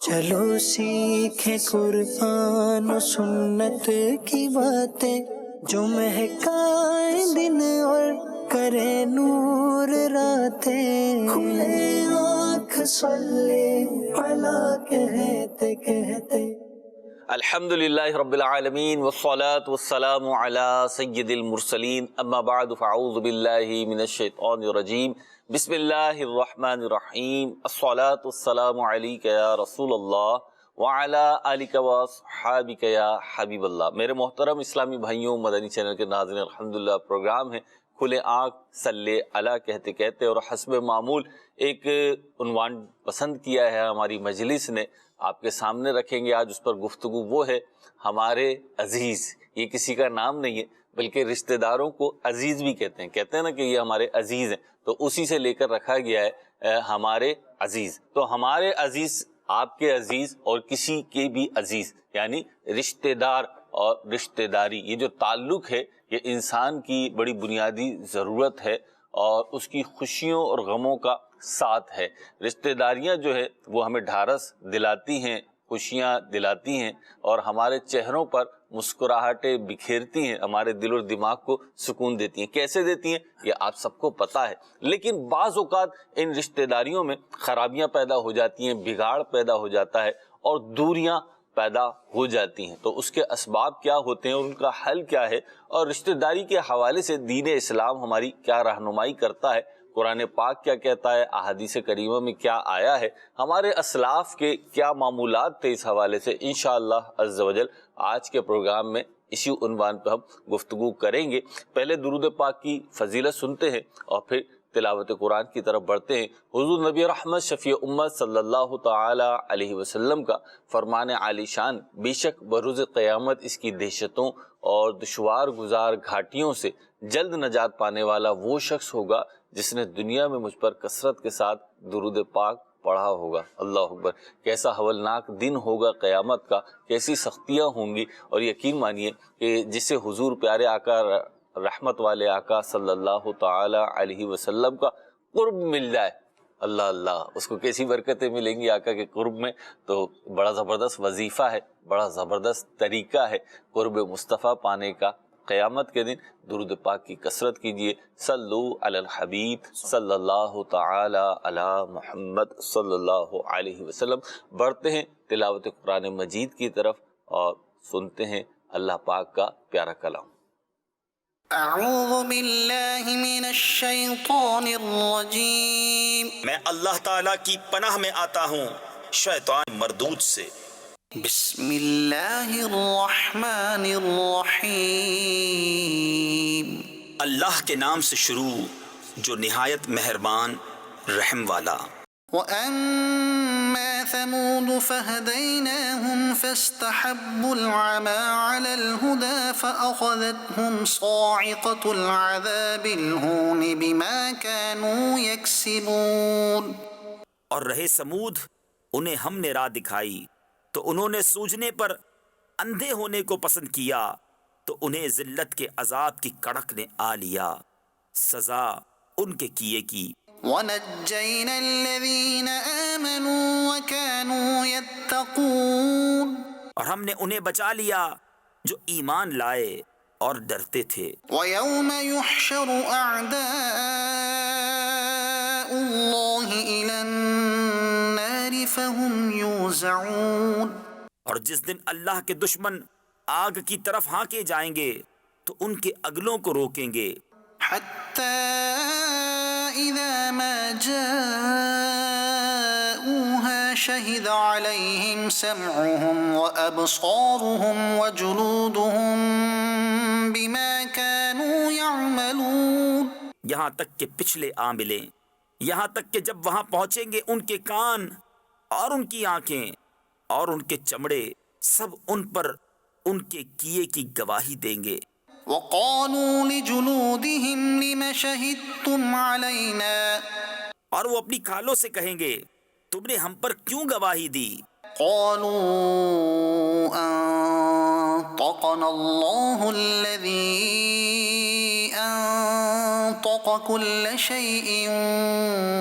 چلو سیکھیں قرآن و سنت کی باتیں جو مہکائیں دن اور کرے نور راتیں. کھلے آنکھ صلی علی کہتے کہتے. الحمدللہ رب العالمین والصلاة والسلام علی سید المرسلین. اما بعد فاعوذ باللہ من الشیطان الرجیم. بسم اللہ الرحمن الرحیم. الصلاة والسلام علیک یا رسول اللہ وعلی آلک واصحابک یا حبیب اللہ. میرے محترم اسلامی بھائیوں، مدنی چینل کے ناظرین، الحمدللہ پروگرام ہے کھلے آنکھ صلی علی کہتے کہتے، اور حسب معمول ایک عنوان پسند کیا ہے ہماری مجلس نے، آپ کے سامنے رکھیں گے آج. اس پر گفتگو وہ ہے ہمارے عزیز. یہ کسی کا نام نہیں ہے بلکہ رشتہ داروں کو عزیز بھی کہتے ہیں نا کہ یہ ہمارے عزیز ہیں، تو اسی سے لے کر رکھا گیا ہے ہمارے عزیز. تو ہمارے عزیز آپ کے عزیز اور کسی کے بھی عزیز، یعنی رشتہ دار اور رشتہ داری، یہ جو تعلق ہے یہ انسان کی بڑی بنیادی ضرورت ہے اور اس کی خوشیوں اور غموں کا ساتھ ہے. رشتہ داریاں جو ہے وہ ہمیں ڈھارس دلاتی ہیں، خوشیاں دلاتی ہیں اور ہمارے چہروں پر مسکراہٹیں بکھیرتی ہیں، ہمارے دل اور دماغ کو سکون دیتی ہیں. کیسے دیتی ہیں یہ آپ سب کو پتا ہے، لیکن بعض اوقات ان رشتہ داریوں میں خرابیاں پیدا ہو جاتی ہیں، بگاڑ پیدا ہو جاتا ہے اور دوریاں پیدا ہو جاتی ہیں. تو اس کے اسباب کیا ہوتے ہیں اور ان کا حل کیا ہے، اور رشتہ داری کے حوالے سے دین اسلام ہماری کیا رہنمائی کرتا ہے، قرآن پاک کیا کہتا ہے، احادیث کریمہ میں کیا آیا ہے، ہمارے اسلاف کے کیا معمولات تھے، اس حوالے سے انشاءاللہ عز و جل آج کے پروگرام میں اسی عنوان پہ ہم گفتگو کریں گے. پہلے درود پاک کی فضیلت سنتے ہیں اور پھر تلاوت قرآن کی طرف بڑھتے ہیں. حضور نبی رحمت شفیع امت صلی اللہ تعالی علیہ وسلم کا فرمان عالی شان، بے شک بروز قیامت اس کی دہشتوں اور دشوار گزار گھاٹیوں سے جلد نجات پانے والا وہ شخص ہوگا جس نے دنیا میں مجھ پر کثرت کے ساتھ درود پاک پڑھا ہوگا. اللہ اکبر! کیسا ہولناک دن ہوگا قیامت کا، کیسی سختیاں ہوں گی. اور یقین مانیے کہ جسے حضور پیارے آقا، رحمت والے آقا صلی اللہ تعالی علیہ وسلم کا قرب مل جائے، اللہ اللہ، اس کو کیسی برکتیں ملیں گی آقا کے قرب میں. تو بڑا زبردست وظیفہ ہے، بڑا زبردست طریقہ ہے قرب مصطفیٰ پانے کا. قیامت کے دن درود پاک کی کثرت کیجئے. صلو علی الحبیب صلی اللہ تعالی علی محمد صلی اللہ علیہ وسلم. بڑھتے ہیں تلاوت قرآن مجید کی طرف اور سنتے ہیں اللہ پاک کا پیارا کلام. اعوذ باللہ من الشیطان الرجیم. میں اللہ تعالیٰ کی پناہ میں آتا ہوں شیطان مردود سے. بسم اللہ الرحمن الرحیم. اللہ کے نام سے شروع جو نہایت مہربان رحم والا. وَأَمَّا ثَمُودُ فَهَدَيْنَاهُمْ فَاسْتَحَبُّوا الْعَمَى عَلَى الْهُدَى فَأَخَذَتْهُمْ صَاعِقَةُ الْعَذَابِ الْهُونِ بِمَا كَانُوا يَكْسِبُونَ. اور رہے سمود، انہیں ہم نے راہ دکھائی تو انہوں نے سوجنے پر اندھے ہونے کو پسند کیا، تو انہیں ذلت کے عذاب کی کڑک نے آ لیا، سزا ان کے کیے کی. وَنَجَّيْنَا الَّذِينَ آمَنُوا وَكَانُوا يَتَّقُونَ. اور ہم نے انہیں بچا لیا جو ایمان لائے اور ڈرتے تھے. وَيَوْمَ يُحْشَرُ أَعْدَاءُ اللَّهِ إِلَى النَّارِ فَهُمْ يُوزَعُونَ. اور جس دن اللہ کے دشمن آگ کی طرف ہانکے جائیں گے تو ان کے اگلوں کو روکیں گے. حَتَّى إِذَا مَا جَاءُوهَا شَهِدَ عَلَيْهِمْ سَمْعُهُمْ وَأَبْصَارُهُمْ وَجُلُودُهُمْ بِمَا كَانُوا يَعْمَلُونَ. یہاں تک کہ پچھلے آ ملیں، یہاں تک کہ جب وہاں پہنچیں گے ان کے کان اور ان کی آنکھیں اور ان کے چمڑے سب ان پر ان کے کیے کی گواہی دیں گے. وَقَالُوا لِجُلُودِهِمْ لِمَ شَهِدتُّمْ عَلَيْنَا. اور وہ اپنی کھالوں سے کہیں گے تم نے ہم پر کیوں گواہی دی؟ قَالُوا أَنطَقَنَا اللَّهُ الَّذِي أَنطَقَ كُلَّ شَيْءٍ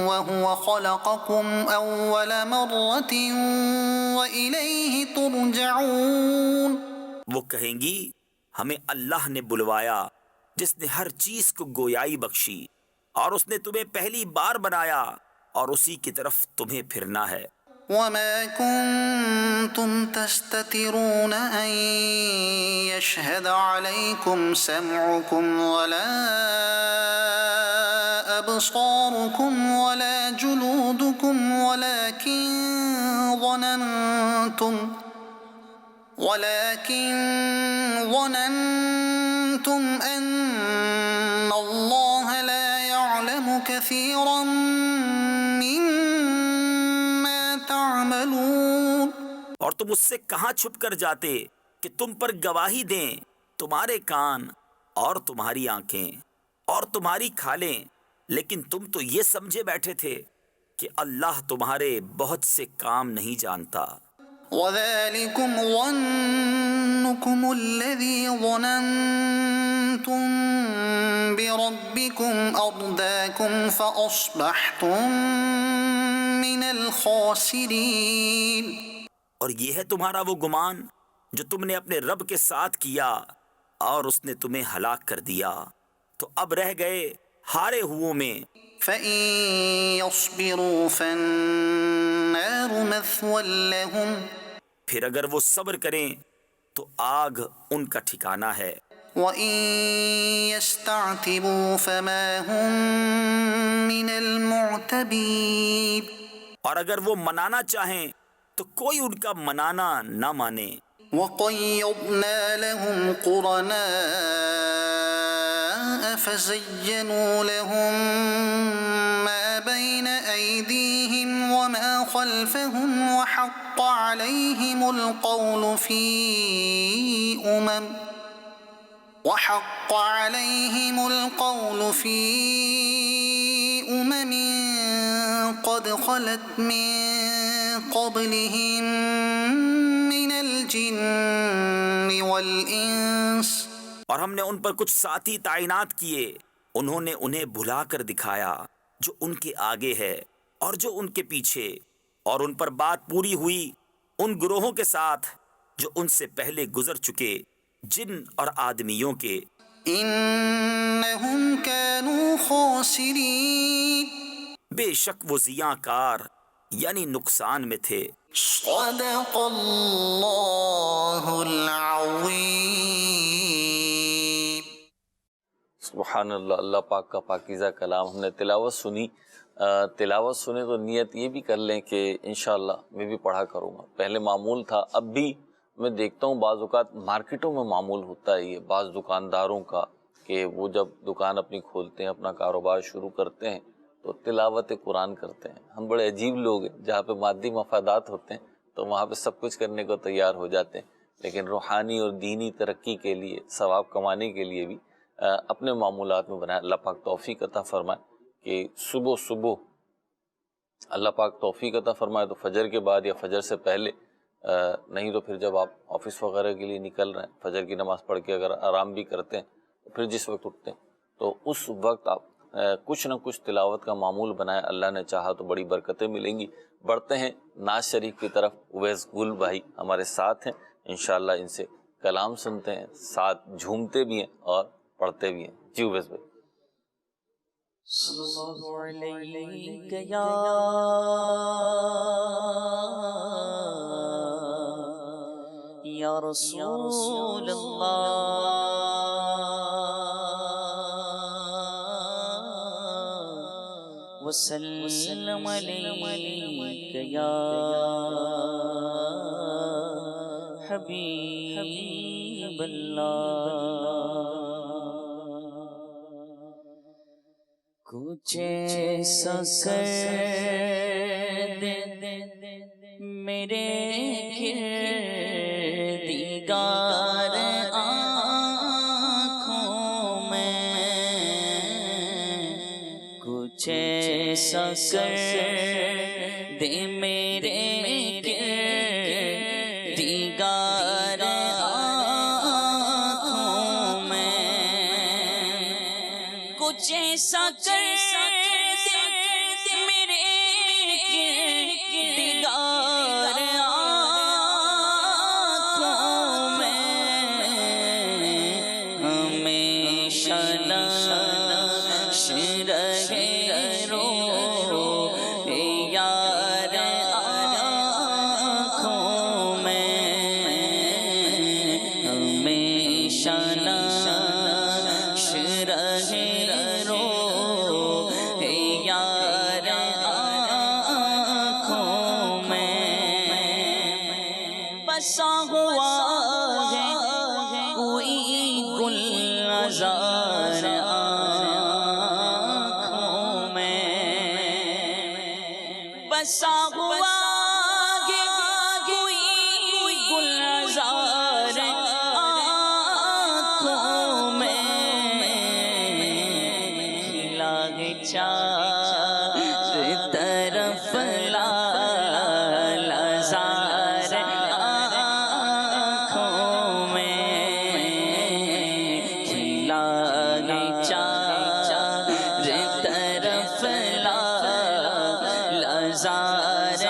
وَهُوَ خَلَقَكُمْ أَوَّلَ مَرَّةٍ إليه ترجعون. وہ کہیں گی ہمیں اللہ نے بلوایا جس نے ہر چیز کو گویائی بخشی، اور اس نے تمہیں پہلی بار بنایا اور اسی کی طرف تمہیں پھرنا ہے. وما كنتم تستترون أن يشهد عليكم سمعكم ولا أبصاركم ولا جلودكم ولكن ظننتم أن الله لا يعلم كثيرا مما تعملون. اور تم اس سے کہاں چھپ کر جاتے کہ تم پر گواہی دیں تمہارے کان اور تمہاری آنکھیں اور تمہاری کھالیں، لیکن تم تو یہ سمجھے بیٹھے تھے کہ اللہ تمہارے بہت سے کام نہیں جانتا. وَذَلِكُمْ ظَنُّكُمُ الَّذِي ظَنَنْتُمْ بِرَبِّكُمْ أَرْدَاكُمْ فَأَصْبَحْتُمْ مِنَ الْخَاسِرِينَ. اور یہ ہے تمہارا وہ گمان جو تم نے اپنے رب کے ساتھ کیا اور اس نے تمہیں ہلاک کر دیا، تو اب رہ گئے ہارے ہوئوں میں. فَإِن يَصْبِرُوا فَالنَّارُ مَثْوًى لَهُمْ. پھر اگر وہ صبر کریں تو آگ ان کا ٹھکانہ ہے. وَإِن يَسْتَعْتِبُوا فَمَا هُمْ مِنَ الْمُعْتَبِينَ. اور اگر وہ منانا چاہیں تو کوئی ان کا منانا نہ مانے. وَقَيَّضْنَا لَهُمْ قُرَنَاءَ فَزَيَّنُوا لَهُم مَّا بَيْنَ أَيْدِيهِمْ وَمَا خَلْفَهُمْ وَحَقَّ عَلَيْهِمُ الْقَوْلُ فِي قَدْ خَلَتْ مِن قَبْلِهِم مِّنَ الْجِنِّ وَالْإِنسِ. اور ہم نے ان پر کچھ ساتھی تعینات کیے، انہوں نے انہیں بھلا کر دکھایا جو ان کے آگے ہے اور جو ان کے پیچھے، اور ان پر بات پوری ہوئی ان گروہوں کے ساتھ جو ان سے پہلے گزر چکے جن اور آدمیوں کے. إِنَّهُمْ كَانُوا خَاسِرِينَ. بے شک وہ زیاں کار یعنی نقصان میں تھے. صدق اللہ العظیم. سبحان اللہ. اللہ پاک کا پاکیزہ کلام ہم نے تلاوت سنی. تلاوت سنے تو نیت یہ بھی کر لیں کہ انشاءاللہ میں بھی پڑھا کروں گا. پہلے معمول تھا، اب بھی میں دیکھتا ہوں بعض اوقات مارکیٹوں میں معمول ہوتا ہے یہ بعض دکانداروں کا کہ وہ جب دکان اپنی کھولتے ہیں، اپنا کاروبار شروع کرتے ہیں تو تلاوت قرآن کرتے ہیں. ہم بڑے عجیب لوگ ہیں، جہاں پہ مادی مفادات ہوتے ہیں تو وہاں پہ سب کچھ کرنے کو تیار ہو جاتے ہیں، لیکن روحانی اور دینی ترقی کے لیے، ثواب کمانے کے لیے بھی اپنے معمولات میں بنائیں. اللہ پاک توفیق عطا فرمائے کہ صبح اللہ پاک توفیق عطا فرمائے تو فجر کے بعد یا فجر سے پہلے، نہیں تو پھر جب آپ آفس وغیرہ کے لیے نکل رہے ہیں، فجر کی نماز پڑھ کے اگر آرام بھی کرتے ہیں تو پھر جس وقت اٹھتے ہیں تو اس وقت آپ کچھ نہ کچھ تلاوت کا معمول بنائیں. اللہ نے چاہا تو بڑی برکتیں ملیں گی. بڑھتے ہیں ناز شریف کی طرف. اویس گل بھائی ہمارے ساتھ ہیں، انشاءاللہ ان سے کلام سنتے ہیں، ساتھ جھومتے بھی ہیں اور پڑھتے بھی ہیں. جی اویس بھائی. صلی اللہ علیہ یا رسول اللہ وسلم علیک یا حبیب اللہ. کچھ ایسا کر دے میرے کردگار آنکھوں میں، کچھ ایسا کر دے میرے کردگار آنکھوں میں، کچھ ایسا کر دے میرے کردگار ایسا ہوا ہے کوئی گلزار آنکھوں میں بسا ہوا ہے کوئی گلزار آنکھوں میں کھلا ہے چار طرف لالزار آنکھوں میں کھلا ہے چار طرف لالزار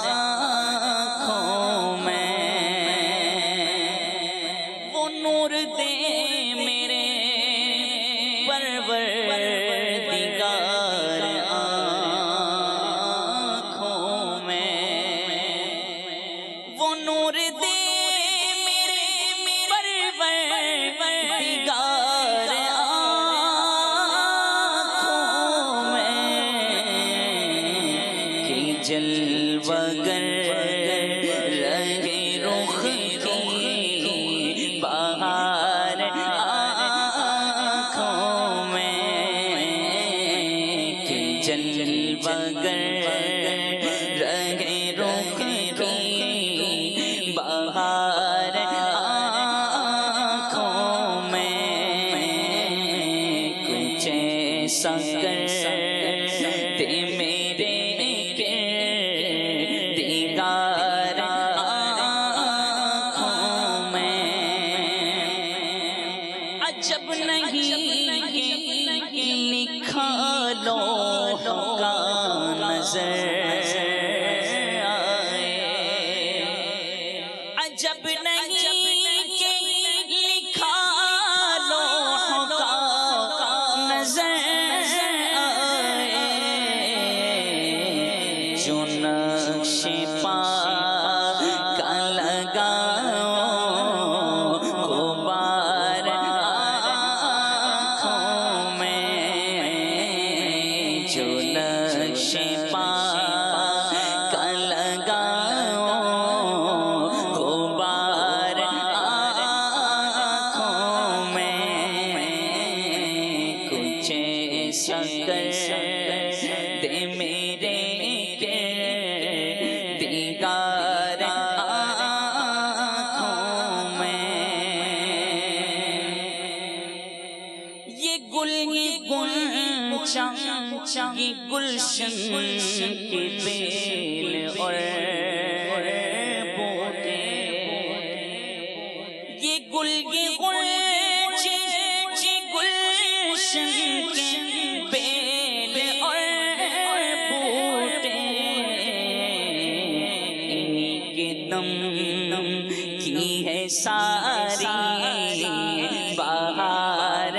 آنکھوں میں وہ نور دے میرے پروردگار آنکھوں میں وہ نور دے میرے پروردگار آنکھوں میں کہ جلوگر رہے رخ کی بہار آنکھوں میں کہ جلوگر رہے رخ کی بہار آنکھوں میں کچھ ایسا کر دے میرے دیدار آنکھوں میں عجب نہیں کہ لکھا لوح کا نظر آئے عجب نہیں کہ لکھا لوح کا نظر آئے جو نقش پا کا لگاؤ غبار آنکھوں میں جو نقش پا کا لگاؤ غبار آنکھوں میں کچھ ایسا کر دے میرے دیدار آنکھوں میں یہ گل یہ گلشن کے بیل اور بوٹے یہ گلشن کے بیل اور بوٹے انہی کے دم کی ہے ساری بہار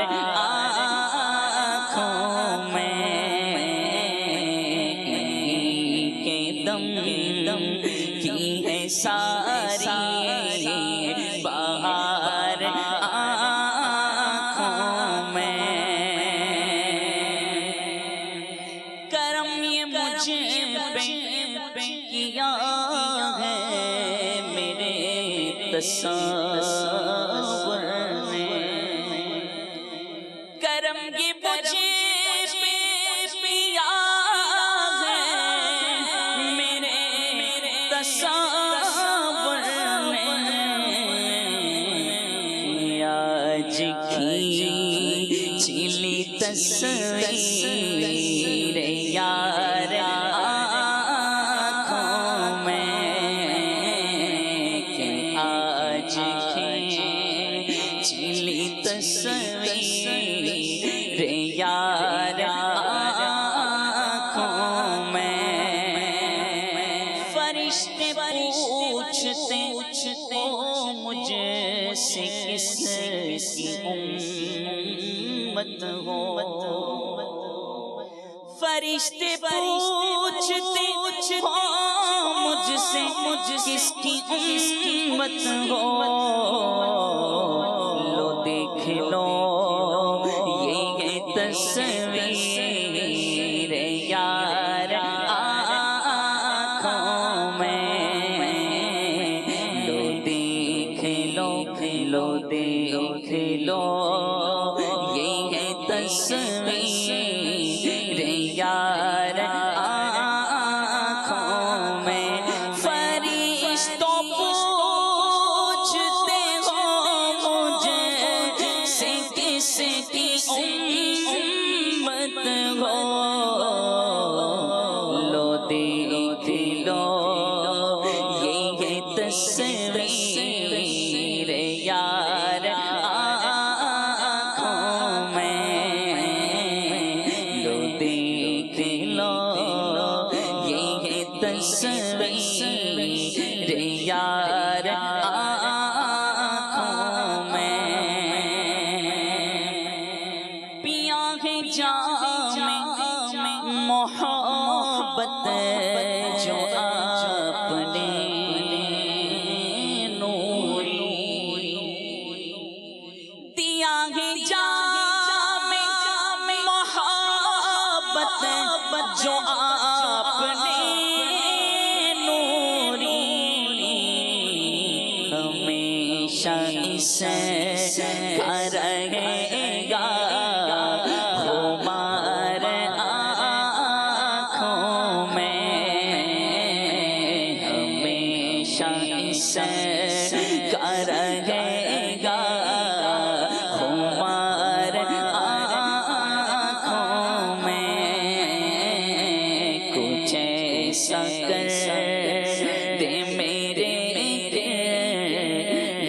آنکھوں میں انہی کے دم کی ہے ساری بہار آنکھوں میں کرم یہ مجھ پہ کیا ہے میرے تصور نے کرم یہ مجھ پہ کیا ہے میرے تصور نے آج کھینچلی تصویر یار آنکھوں میں کہ آج کھینچلی تصویر یار آنکھوں میں فرشتے پوچھتے مجھ سے کس کی امت ہو فرشتے پوچھتے مجھ سے کس کی امت ہو لو دیکھ لو یہ تصویر یار آنکھوں میں لو لو دیکھ لو یہ ہے تصویر یار آنکھوں میں فرشتوں پوچھتے ہو مجھے سے کس کی امت ہو لو دیکھ لو یہ ہے تصویر یار آنکھوں میں لو دیکھ لو یہ ہے تصویر یار آنکھوں میں پیا ہے جام محبت جو آپ نے دیا ہے جام محبت جو آپ نے نوری ہمیشہ اس کا رہے گا ہمارے آنکھوں میں ہمیشہ اس کا رہے گا ہمارے آنکھوں میں کچھ ایسا کر دے میرے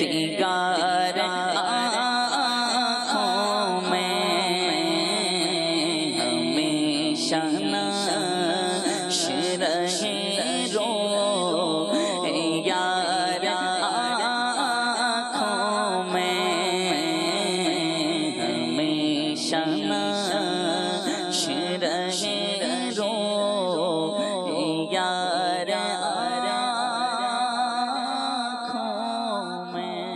دیگر آنکھوں میں ہمیشہ نعش رہے رو یار آنکھوں میں ہمیشہ نعش رہے رو یار آنکھوں میں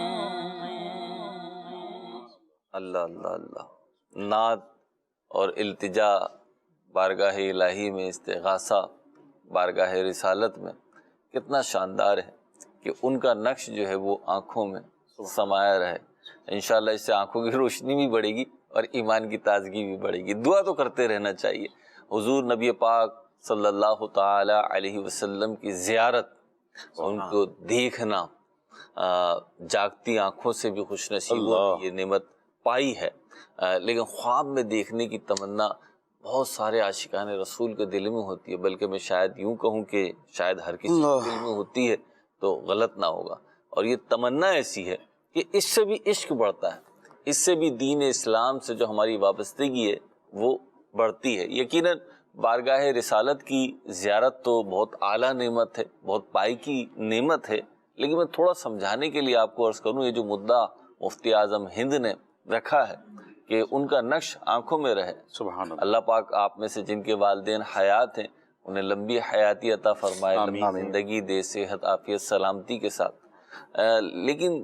اللہ اللہ اللہ، نعت اور التجا بارگاہ الہی میں، استغاثہ بارگاہ رسالت میں کتنا شاندار ہے کہ ان کا نقش جو ہے وہ آنکھوں میں سمایا رہے۔ انشاءاللہ اس سے آنکھوں کی روشنی بھی بڑھے گی اور ایمان کی تازگی بھی بڑھے گی۔ دعا تو کرتے رہنا چاہیے۔ حضور نبی پاک صلی اللہ تعالی علیہ وسلم کی زیارت، ان کو دیکھنا، جاگتی آنکھوں سے بھی خوش نصیبوں نے یہ نعمت پائی ہے، لیکن خواب میں دیکھنے کی تمنا بہت سارے عاشقان رسول کے دل میں ہوتی ہے، بلکہ میں شاید یوں کہوں کہ شاید ہر کسی کے دل میں ہوتی ہے تو غلط نہ ہوگا۔ اور یہ تمنا ایسی ہے کہ اس سے بھی عشق بڑھتا ہے، اس سے بھی دین اسلام سے جو ہماری وابستگی ہے وہ بڑھتی ہے۔ یقیناً بارگاہ رسالت کی زیارت تو بہت اعلیٰ نعمت ہے، بہت پائی کی نعمت ہے، لیکن میں تھوڑا سمجھانے کے لیے آپ کو عرض کروں، یہ جو مدعا مفتی اعظم ہند نے رکھا ہے کہ ان کا نقش آنکھوں میں رہے، سبحان اللہ پاک آپ میں سے جن کے والدین حیات ہیں انہیں لمبی حیاتی عطا فرمائے، لمبی زندگی دے، صحت عافیت سلامتی کے ساتھ۔ لیکن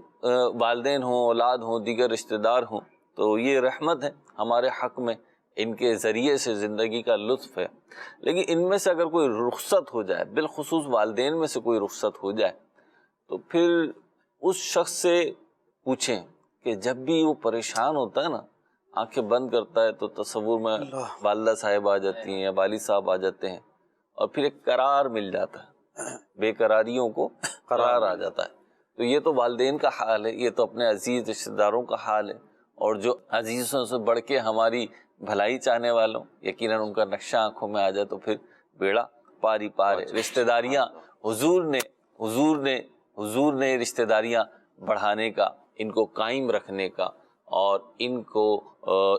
والدین ہوں، اولاد ہوں، دیگر رشتہ دار ہوں تو یہ رحمت ہے ہمارے حق میں، ان کے ذریعے سے زندگی کا لطف ہے۔ لیکن ان میں سے اگر کوئی رخصت ہو جائے، بالخصوص والدین میں سے کوئی رخصت ہو جائے، تو پھر اس شخص سے پوچھیں کہ جب بھی وہ پریشان ہوتا ہے نا، آنکھیں بند کرتا ہے تو تصور میں والدہ صاحب آ جاتی ہیں یا والد صاحب آ جاتے ہیں، اور پھر ایک قرار مل جاتا ہے، بے قراریوں کو قرار آ جاتا ہے۔ تو یہ تو والدین کا حال ہے، یہ تو اپنے عزیز رشتہ داروں کا حال ہے، اور جو عزیزوں سے بڑھ کے ہماری بھلائی چاہنے والوں، یقیناً ان کا نقشہ آنکھوں میں آ جائے تو پھر بیڑا پاری پار ہے۔ رشتہ داریاں حضور نے رشتہ داریاں بڑھانے کا، ان کو قائم رکھنے کا، اور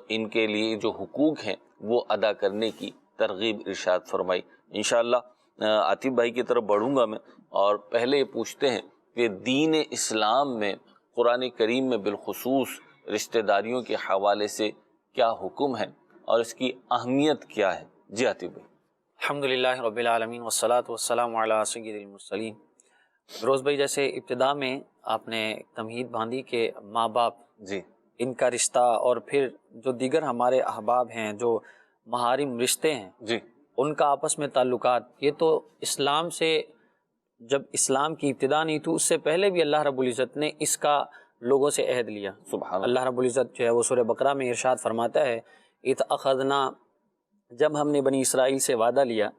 ان کے لیے جو حقوق ہیں وہ ادا کرنے کی ترغیب ارشاد فرمائی۔ انشاءاللہ عاطف بھائی کی طرف بڑھوں گا میں، اور پہلے پوچھتے ہیں کہ دین اسلام میں، قرآن کریم میں بالخصوص رشتہ داریوں کے حوالے سے کیا حکم ہے اور اس کی اہمیت کیا ہے؟ جی عاطف بھائی۔ الحمدللہ رب العالمین والصلاة والسلام علی سید المرسلین۔ فیروز بھائی، جیسے ابتدا میں آپ نے تمہید باندھی کہ ماں باپ، جی، ان کا رشتہ، اور پھر جو دیگر ہمارے احباب ہیں، جو محارم رشتے ہیں، جی، ان کا آپس میں تعلقات، یہ تو اسلام سے، جب اسلام کی ابتدا نہیں تو اس سے پہلے بھی اللہ رب العزت نے اس کا لوگوں سے عہد لیا. سبحان اللہ رب العزت جو ہے وہ سورہ بقرہ میں ارشاد فرماتا ہے اِذْ أَخَذْنَا، جب ہم نے بنی اسرائیل سے وعدہ لیا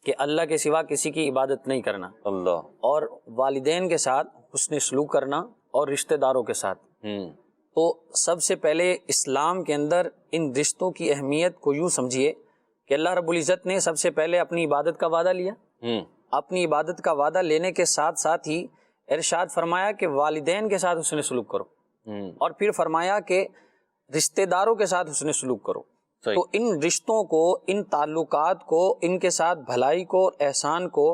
کہ اللہ کے سوا کسی کی عبادت نہیں کرنا، اللہ. اور والدین کے ساتھ حسن سلوک کرنا اور رشتہ داروں کے ساتھ. تو سب سے پہلے اسلام کے اندر ان رشتوں کی اہمیت کو یوں سمجھیے کہ اللہ رب العزت نے سب سے پہلے اپنی عبادت کا وعدہ لیا. اپنی عبادت کا وعدہ لینے کے ساتھ ساتھ ہی ارشاد فرمایا کہ والدین کے ساتھ حسن سلوک کرو، اور پھر فرمایا کہ رشتہ داروں کے ساتھ حسن سلوک کرو. تو ان رشتوں کو، ان تعلقات کو، ان کے ساتھ بھلائی کو، احسان کو،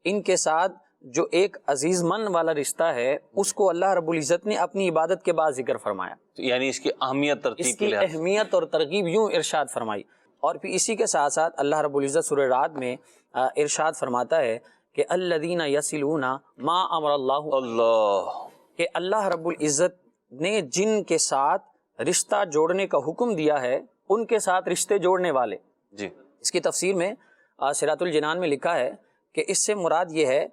ان کے ساتھ جو ایک عزیز من والا رشتہ ہے اس کو اللہ رب العزت نے اپنی عبادت کے بعد ذکر فرمایا. یعنی اس کی اہمیت ترتیب اس کی اہمیت اور ترغیب یوں ارشاد فرمائی. اور پھر اسی کے ساتھ ساتھ اللہ رب العزت سورہ رعد میں ارشاد فرماتا ہے کہ الذین یصلون ما امر اللہ، کہ اللہ رب العزت نے جن کے ساتھ رشتہ جوڑنے کا حکم دیا ہے ان کے ساتھ رشتے جوڑنے والے. جی. اس کی تفسیر میں صراط الجنان میں لکھا ہے کہ اس سے مراد یہ ہے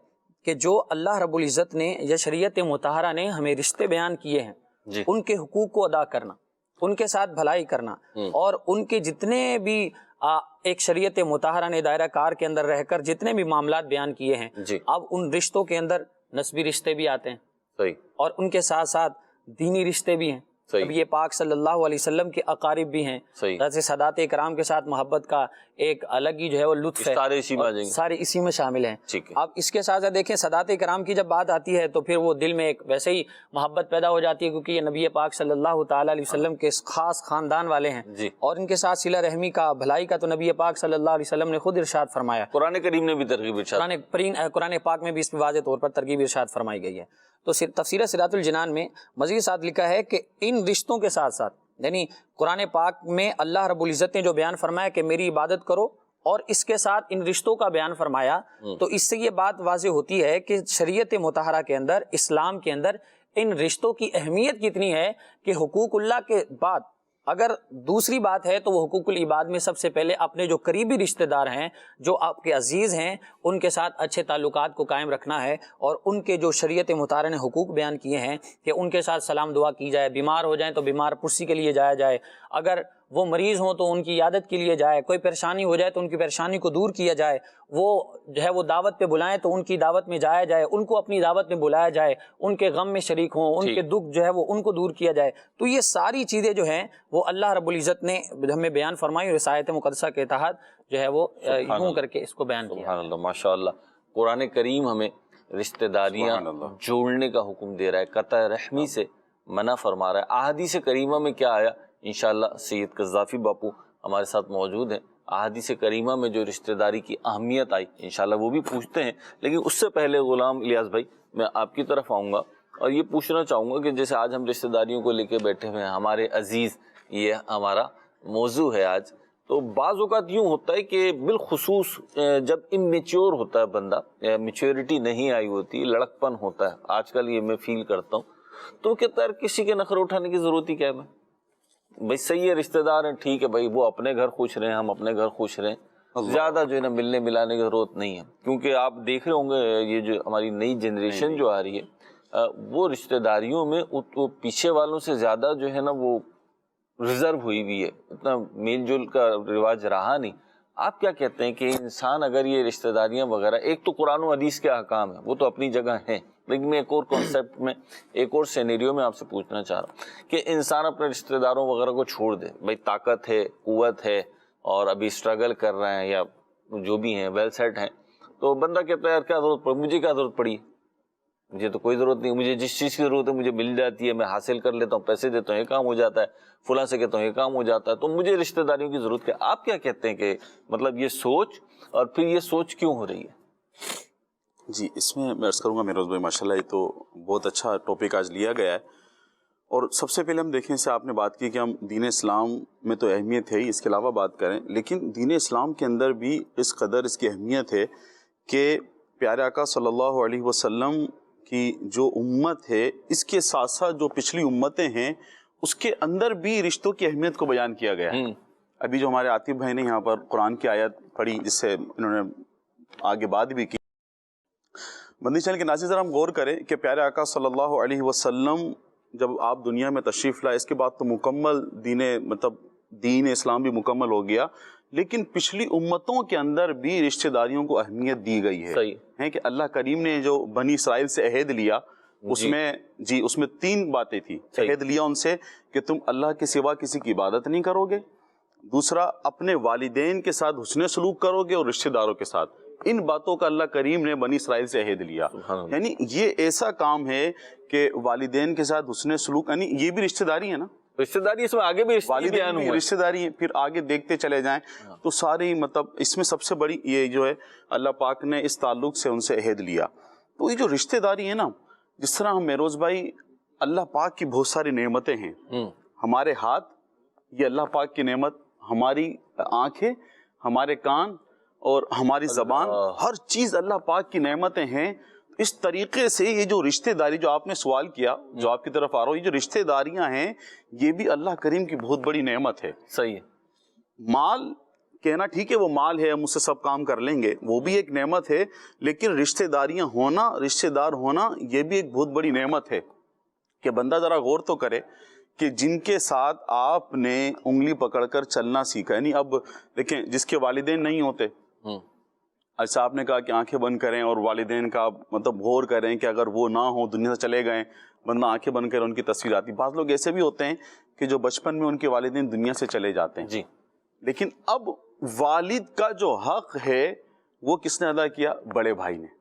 کہ جو اللہ رب العزت نے یا شریعت مطہرہ نے ہمیں رشتے بیان کیے ہیں، جی. ان کے حقوق کو ادا کرنا، ان کے ساتھ بھلائی کرنا، اور ان کے جتنے بھی ایک شریعت مطہرہ نے دائرہ کار کے اندر رہ کر جتنے بھی معاملات بیان کیے ہیں، جی. اب ان رشتوں کے اندر نسبی رشتے بھی آتے ہیں، صحیح. اور ان کے ساتھ ساتھ دینی رشتے بھی ہیں. نبی پاک صلی اللہ علیہ وسلم کے اقارب بھی ہیں. جیسے سادات اکرام کے ساتھ محبت کا ایک الگ ہی جو ہے وہ لطف ہے، سارے اسی میں شامل ہیں. اب اس کے ساتھ دیکھیں سادات اکرام کی جب بات آتی ہے تو پھر وہ دل میں ایک ویسے ہی محبت پیدا ہو جاتی ہے، کیونکہ یہ نبی پاک صلی اللہ تعالیٰ علیہ وسلم کے خاص خاندان والے ہیں، اور ان کے ساتھ صلہ رحمی کا، بھلائی کا تو نبی پاک صلی اللہ علیہ وسلم نے خود ارشاد فرمایا. قرآن کریم نے بھی ترغیب قرآن پاک میں بھی اس پہ واضح طور پر ترغیب ارشاد فرمائی گئی ہے. تو تفسیر صراط الجنان میں مزید ساتھ لکھا ہے کہ ان رشتوں کے ساتھ ساتھ، یعنی قرآن پاک میں اللہ رب العزت نے جو بیان فرمایا کہ میری عبادت کرو، اور اس کے ساتھ ان رشتوں کا بیان فرمایا، تو اس سے یہ بات واضح ہوتی ہے کہ شریعت مطہرہ کے اندر، اسلام کے اندر ان رشتوں کی اہمیت کتنی ہے کہ حقوق اللہ کے بعد اگر دوسری بات ہے تو وہ حقوق العباد میں سب سے پہلے اپنے جو قریبی رشتہ دار ہیں، جو آپ کے عزیز ہیں، ان کے ساتھ اچھے تعلقات کو قائم رکھنا ہے، اور ان کے جو شریعت مطہرہ نے حقوق بیان کیے ہیں کہ ان کے ساتھ سلام دعا کی جائے، بیمار ہو جائیں تو بیمار پرسی کے لیے جایا جائے، اگر وہ مریض ہوں تو ان کی عیادت کے لیے جائے، کوئی پریشانی ہو جائے تو ان کی پریشانی کو دور کیا جائے، وہ جو ہے وہ دعوت پہ بلائیں تو ان کی دعوت میں جایا جائے، ان کو اپنی دعوت میں بلایا جائے، ان کے غم میں شریک ہوں، ان کے دکھ جو ہے وہ ان کو دور کیا جائے. تو یہ ساری چیزیں جو ہیں وہ اللہ رب العزت نے ہمیں بیان فرمائی، اور اس آیت مقدسہ کے تحت جو ہے وہ یوں کر کے اس کو بیان کیا. سبحان اللہ، ماشاء اللہ. قرآن کریم ہمیں رشتہ داریاں جوڑنے کا حکم دے رہا ہے، قطع رحمی سے منع فرما رہا ہے. احادیث کریمہ میں کیا آیا؟ انشاءاللہ سید قذافی باپو ہمارے ساتھ موجود ہیں. احادیث کریمہ میں جو رشتہ داری کی اہمیت آئی انشاءاللہ وہ بھی پوچھتے ہیں، لیکن اس سے پہلے غلام الیاس بھائی میں آپ کی طرف آؤں گا اور یہ پوچھنا چاہوں گا کہ جیسے آج ہم رشتہ داریوں کو لے کے بیٹھے ہوئے ہیں، ہمارے عزیز، یہ ہمارا موضوع ہے آج. تو بعض اوقات یوں ہوتا ہے کہ بالخصوص جب امیچور ہوتا ہے بندہ، میچورٹی نہیں آئی ہوتی، لڑکپن ہوتا ہے، آج کل یہ میں فیل کرتا ہوں، تو کہتا ہے کسی کے نخرے اٹھانے کی ضرورت ہی کیا ہے؟ بھائی صحیح ہے، رشتہ دار ہیں، ٹھیک ہے بھائی، وہ اپنے گھر خوش رہیں، ہم اپنے گھر خوش رہیں، زیادہ جو ہے نا ملنے ملانے کی ضرورت نہیں ہے. کیونکہ آپ دیکھ رہے ہوں گے یہ جو ہماری نئی جنریشن جو آ رہی ہے وہ رشتہ داریوں میں پیچھے والوں سے زیادہ جو ہے نا وہ ریزرو ہوئی ہوئی ہے، اتنا میل جول کا رواج رہا نہیں. آپ کیا کہتے ہیں کہ انسان اگر یہ رشتہ داریاں وغیرہ، ایک تو قرآن و حدیث کے احکام ہیں وہ تو اپنی جگہ ہیں، لیکن میں ایک اور کانسیپٹ میں، ایک اور سینیریو میں آپ سے پوچھنا چاہ رہا ہوں کہ انسان اپنے رشتہ داروں وغیرہ کو چھوڑ دے، بھائی طاقت ہے، قوت ہے، اور ابھی اسٹرگل کر رہے ہیں یا جو بھی ہیں ویل سیٹ ہیں، تو بندہ کہتا ہے یار کیا ضرورت پڑی، مجھے کیا ضرورت پڑی، مجھے تو کوئی ضرورت نہیں، مجھے جس چیز کی ضرورت ہے مجھے مل جاتی ہے، میں حاصل کر لیتا ہوں، پیسے دیتا ہوں، یہ کام ہو جاتا ہے، فلاں سے کہتا ہوں یہ کام ہو جاتا ہے، تو مجھے رشتہ داریوں کی ضرورت کیا؟ آپ کیا کہتے ہیں کہ مطلب یہ سوچ، اور پھر یہ سوچ کیوں ہو رہی ہے؟ جی، اس میں عرض کروں گا میروز بھائی، ماشاءاللہ یہ تو بہت اچھا ٹاپک آج لیا گیا ہے. اور سب سے پہلے ہم دیکھیں، سے آپ نے بات کی کہ ہم دین اسلام میں تو اہمیت ہے ہی، اس کے علاوہ بات کریں، لیکن دین اسلام کے اندر بھی اس قدر اس کی اہمیت ہے کہ پیارے آقا صلی اللہ علیہ وسلم کی جو امت ہے، اس کے ساتھ ساتھ جو پچھلی امتیں ہیں اس کے اندر بھی رشتوں کی اہمیت کو بیان کیا گیا ہے. ابھی جو ہمارے عاطف بھائی نے یہاں پر قرآن کی آیت پڑھی، جس سے انہوں نے آگے بات بھی کی، مدنی چینل کے ناظرین ذرا ہم غور کریں کہ پیارے آقا صلی اللہ علیہ وسلم جب آپ دنیا میں تشریف لائے اس کے بعد تو مکمل دین اسلام بھی مکمل ہو گیا، لیکن پچھلی امتوں کے اندر بھی رشتہ داریوں کو اہمیت دی گئی ہے کہ اللہ کریم نے جو بنی اسرائیل سے عہد لیا اس میں 3 باتیں تھیں. عہد لیا ان سے کہ تم اللہ کے سوا کسی کی عبادت نہیں کرو گے، دوسرا اپنے والدین کے ساتھ حسن سلوک کرو گے، اور رشتہ داروں کے ساتھ. ان باتوں کا اللہ کریم نے بنی اسرائیل سے عہد لیا. یعنی یہ ایسا کام ہے کہ والدین کے ساتھ حسن سلوک، یعنی یہ بھی رشتہ داری ہے نا، رشتہ داری اس میں آگے بھی والدین بھی رشتہ داری ہے. پھر آگے دیکھتے چلے جائیں تو ساری اس میں سب سے بڑی یہ جو ہے اللہ پاک نے اس تعلق سے ان سے عہد لیا. تو یہ جو رشتہ داری ہے نا، جس طرح ہم مہروز بھائی اللہ پاک کی بہت ساری نعمتیں ہیں. ہمارے ہاتھ یہ اللہ پاک کی نعمت، ہماری آنکھیں، ہمارے کان اور ہماری زبان، ہر چیز اللہ پاک کی نعمتیں ہیں. اس طریقے سے یہ جو رشتہ داری جو آپ نے سوال کیا، جو آپ کی طرف آ رہا ہوں، یہ جو رشتہ داریاں ہیں یہ بھی اللہ کریم کی بہت بڑی نعمت ہے. صحیح ہے. مال کہنا ٹھیک ہے، وہ مال ہے، ہم اس سے سب کام کر لیں گے، وہ بھی ایک نعمت ہے، لیکن رشتہ داریاں ہونا، رشتہ دار ہونا، یہ بھی ایک بہت بڑی نعمت ہے. کہ بندہ ذرا غور تو کرے کہ جن کے ساتھ آپ نے انگلی پکڑ کر چلنا سیکھا، یعنی اب دیکھیں جس کے والدین نہیں ہوتے، ایسا آپ نے کہا کہ آنکھیں بند کریں اور والدین کا غور کریں کہ اگر وہ نہ ہو، دنیا سے چلے گئے، بندہ آنکھیں بند کرے ان کی تصویر آتی. بعض لوگ ایسے بھی ہوتے ہیں کہ جو بچپن میں ان کے والدین دنیا سے چلے جاتے ہیں، لیکن اب والد کا جو حق ہے وہ کس نے ادا کیا؟ بڑے بھائی نے.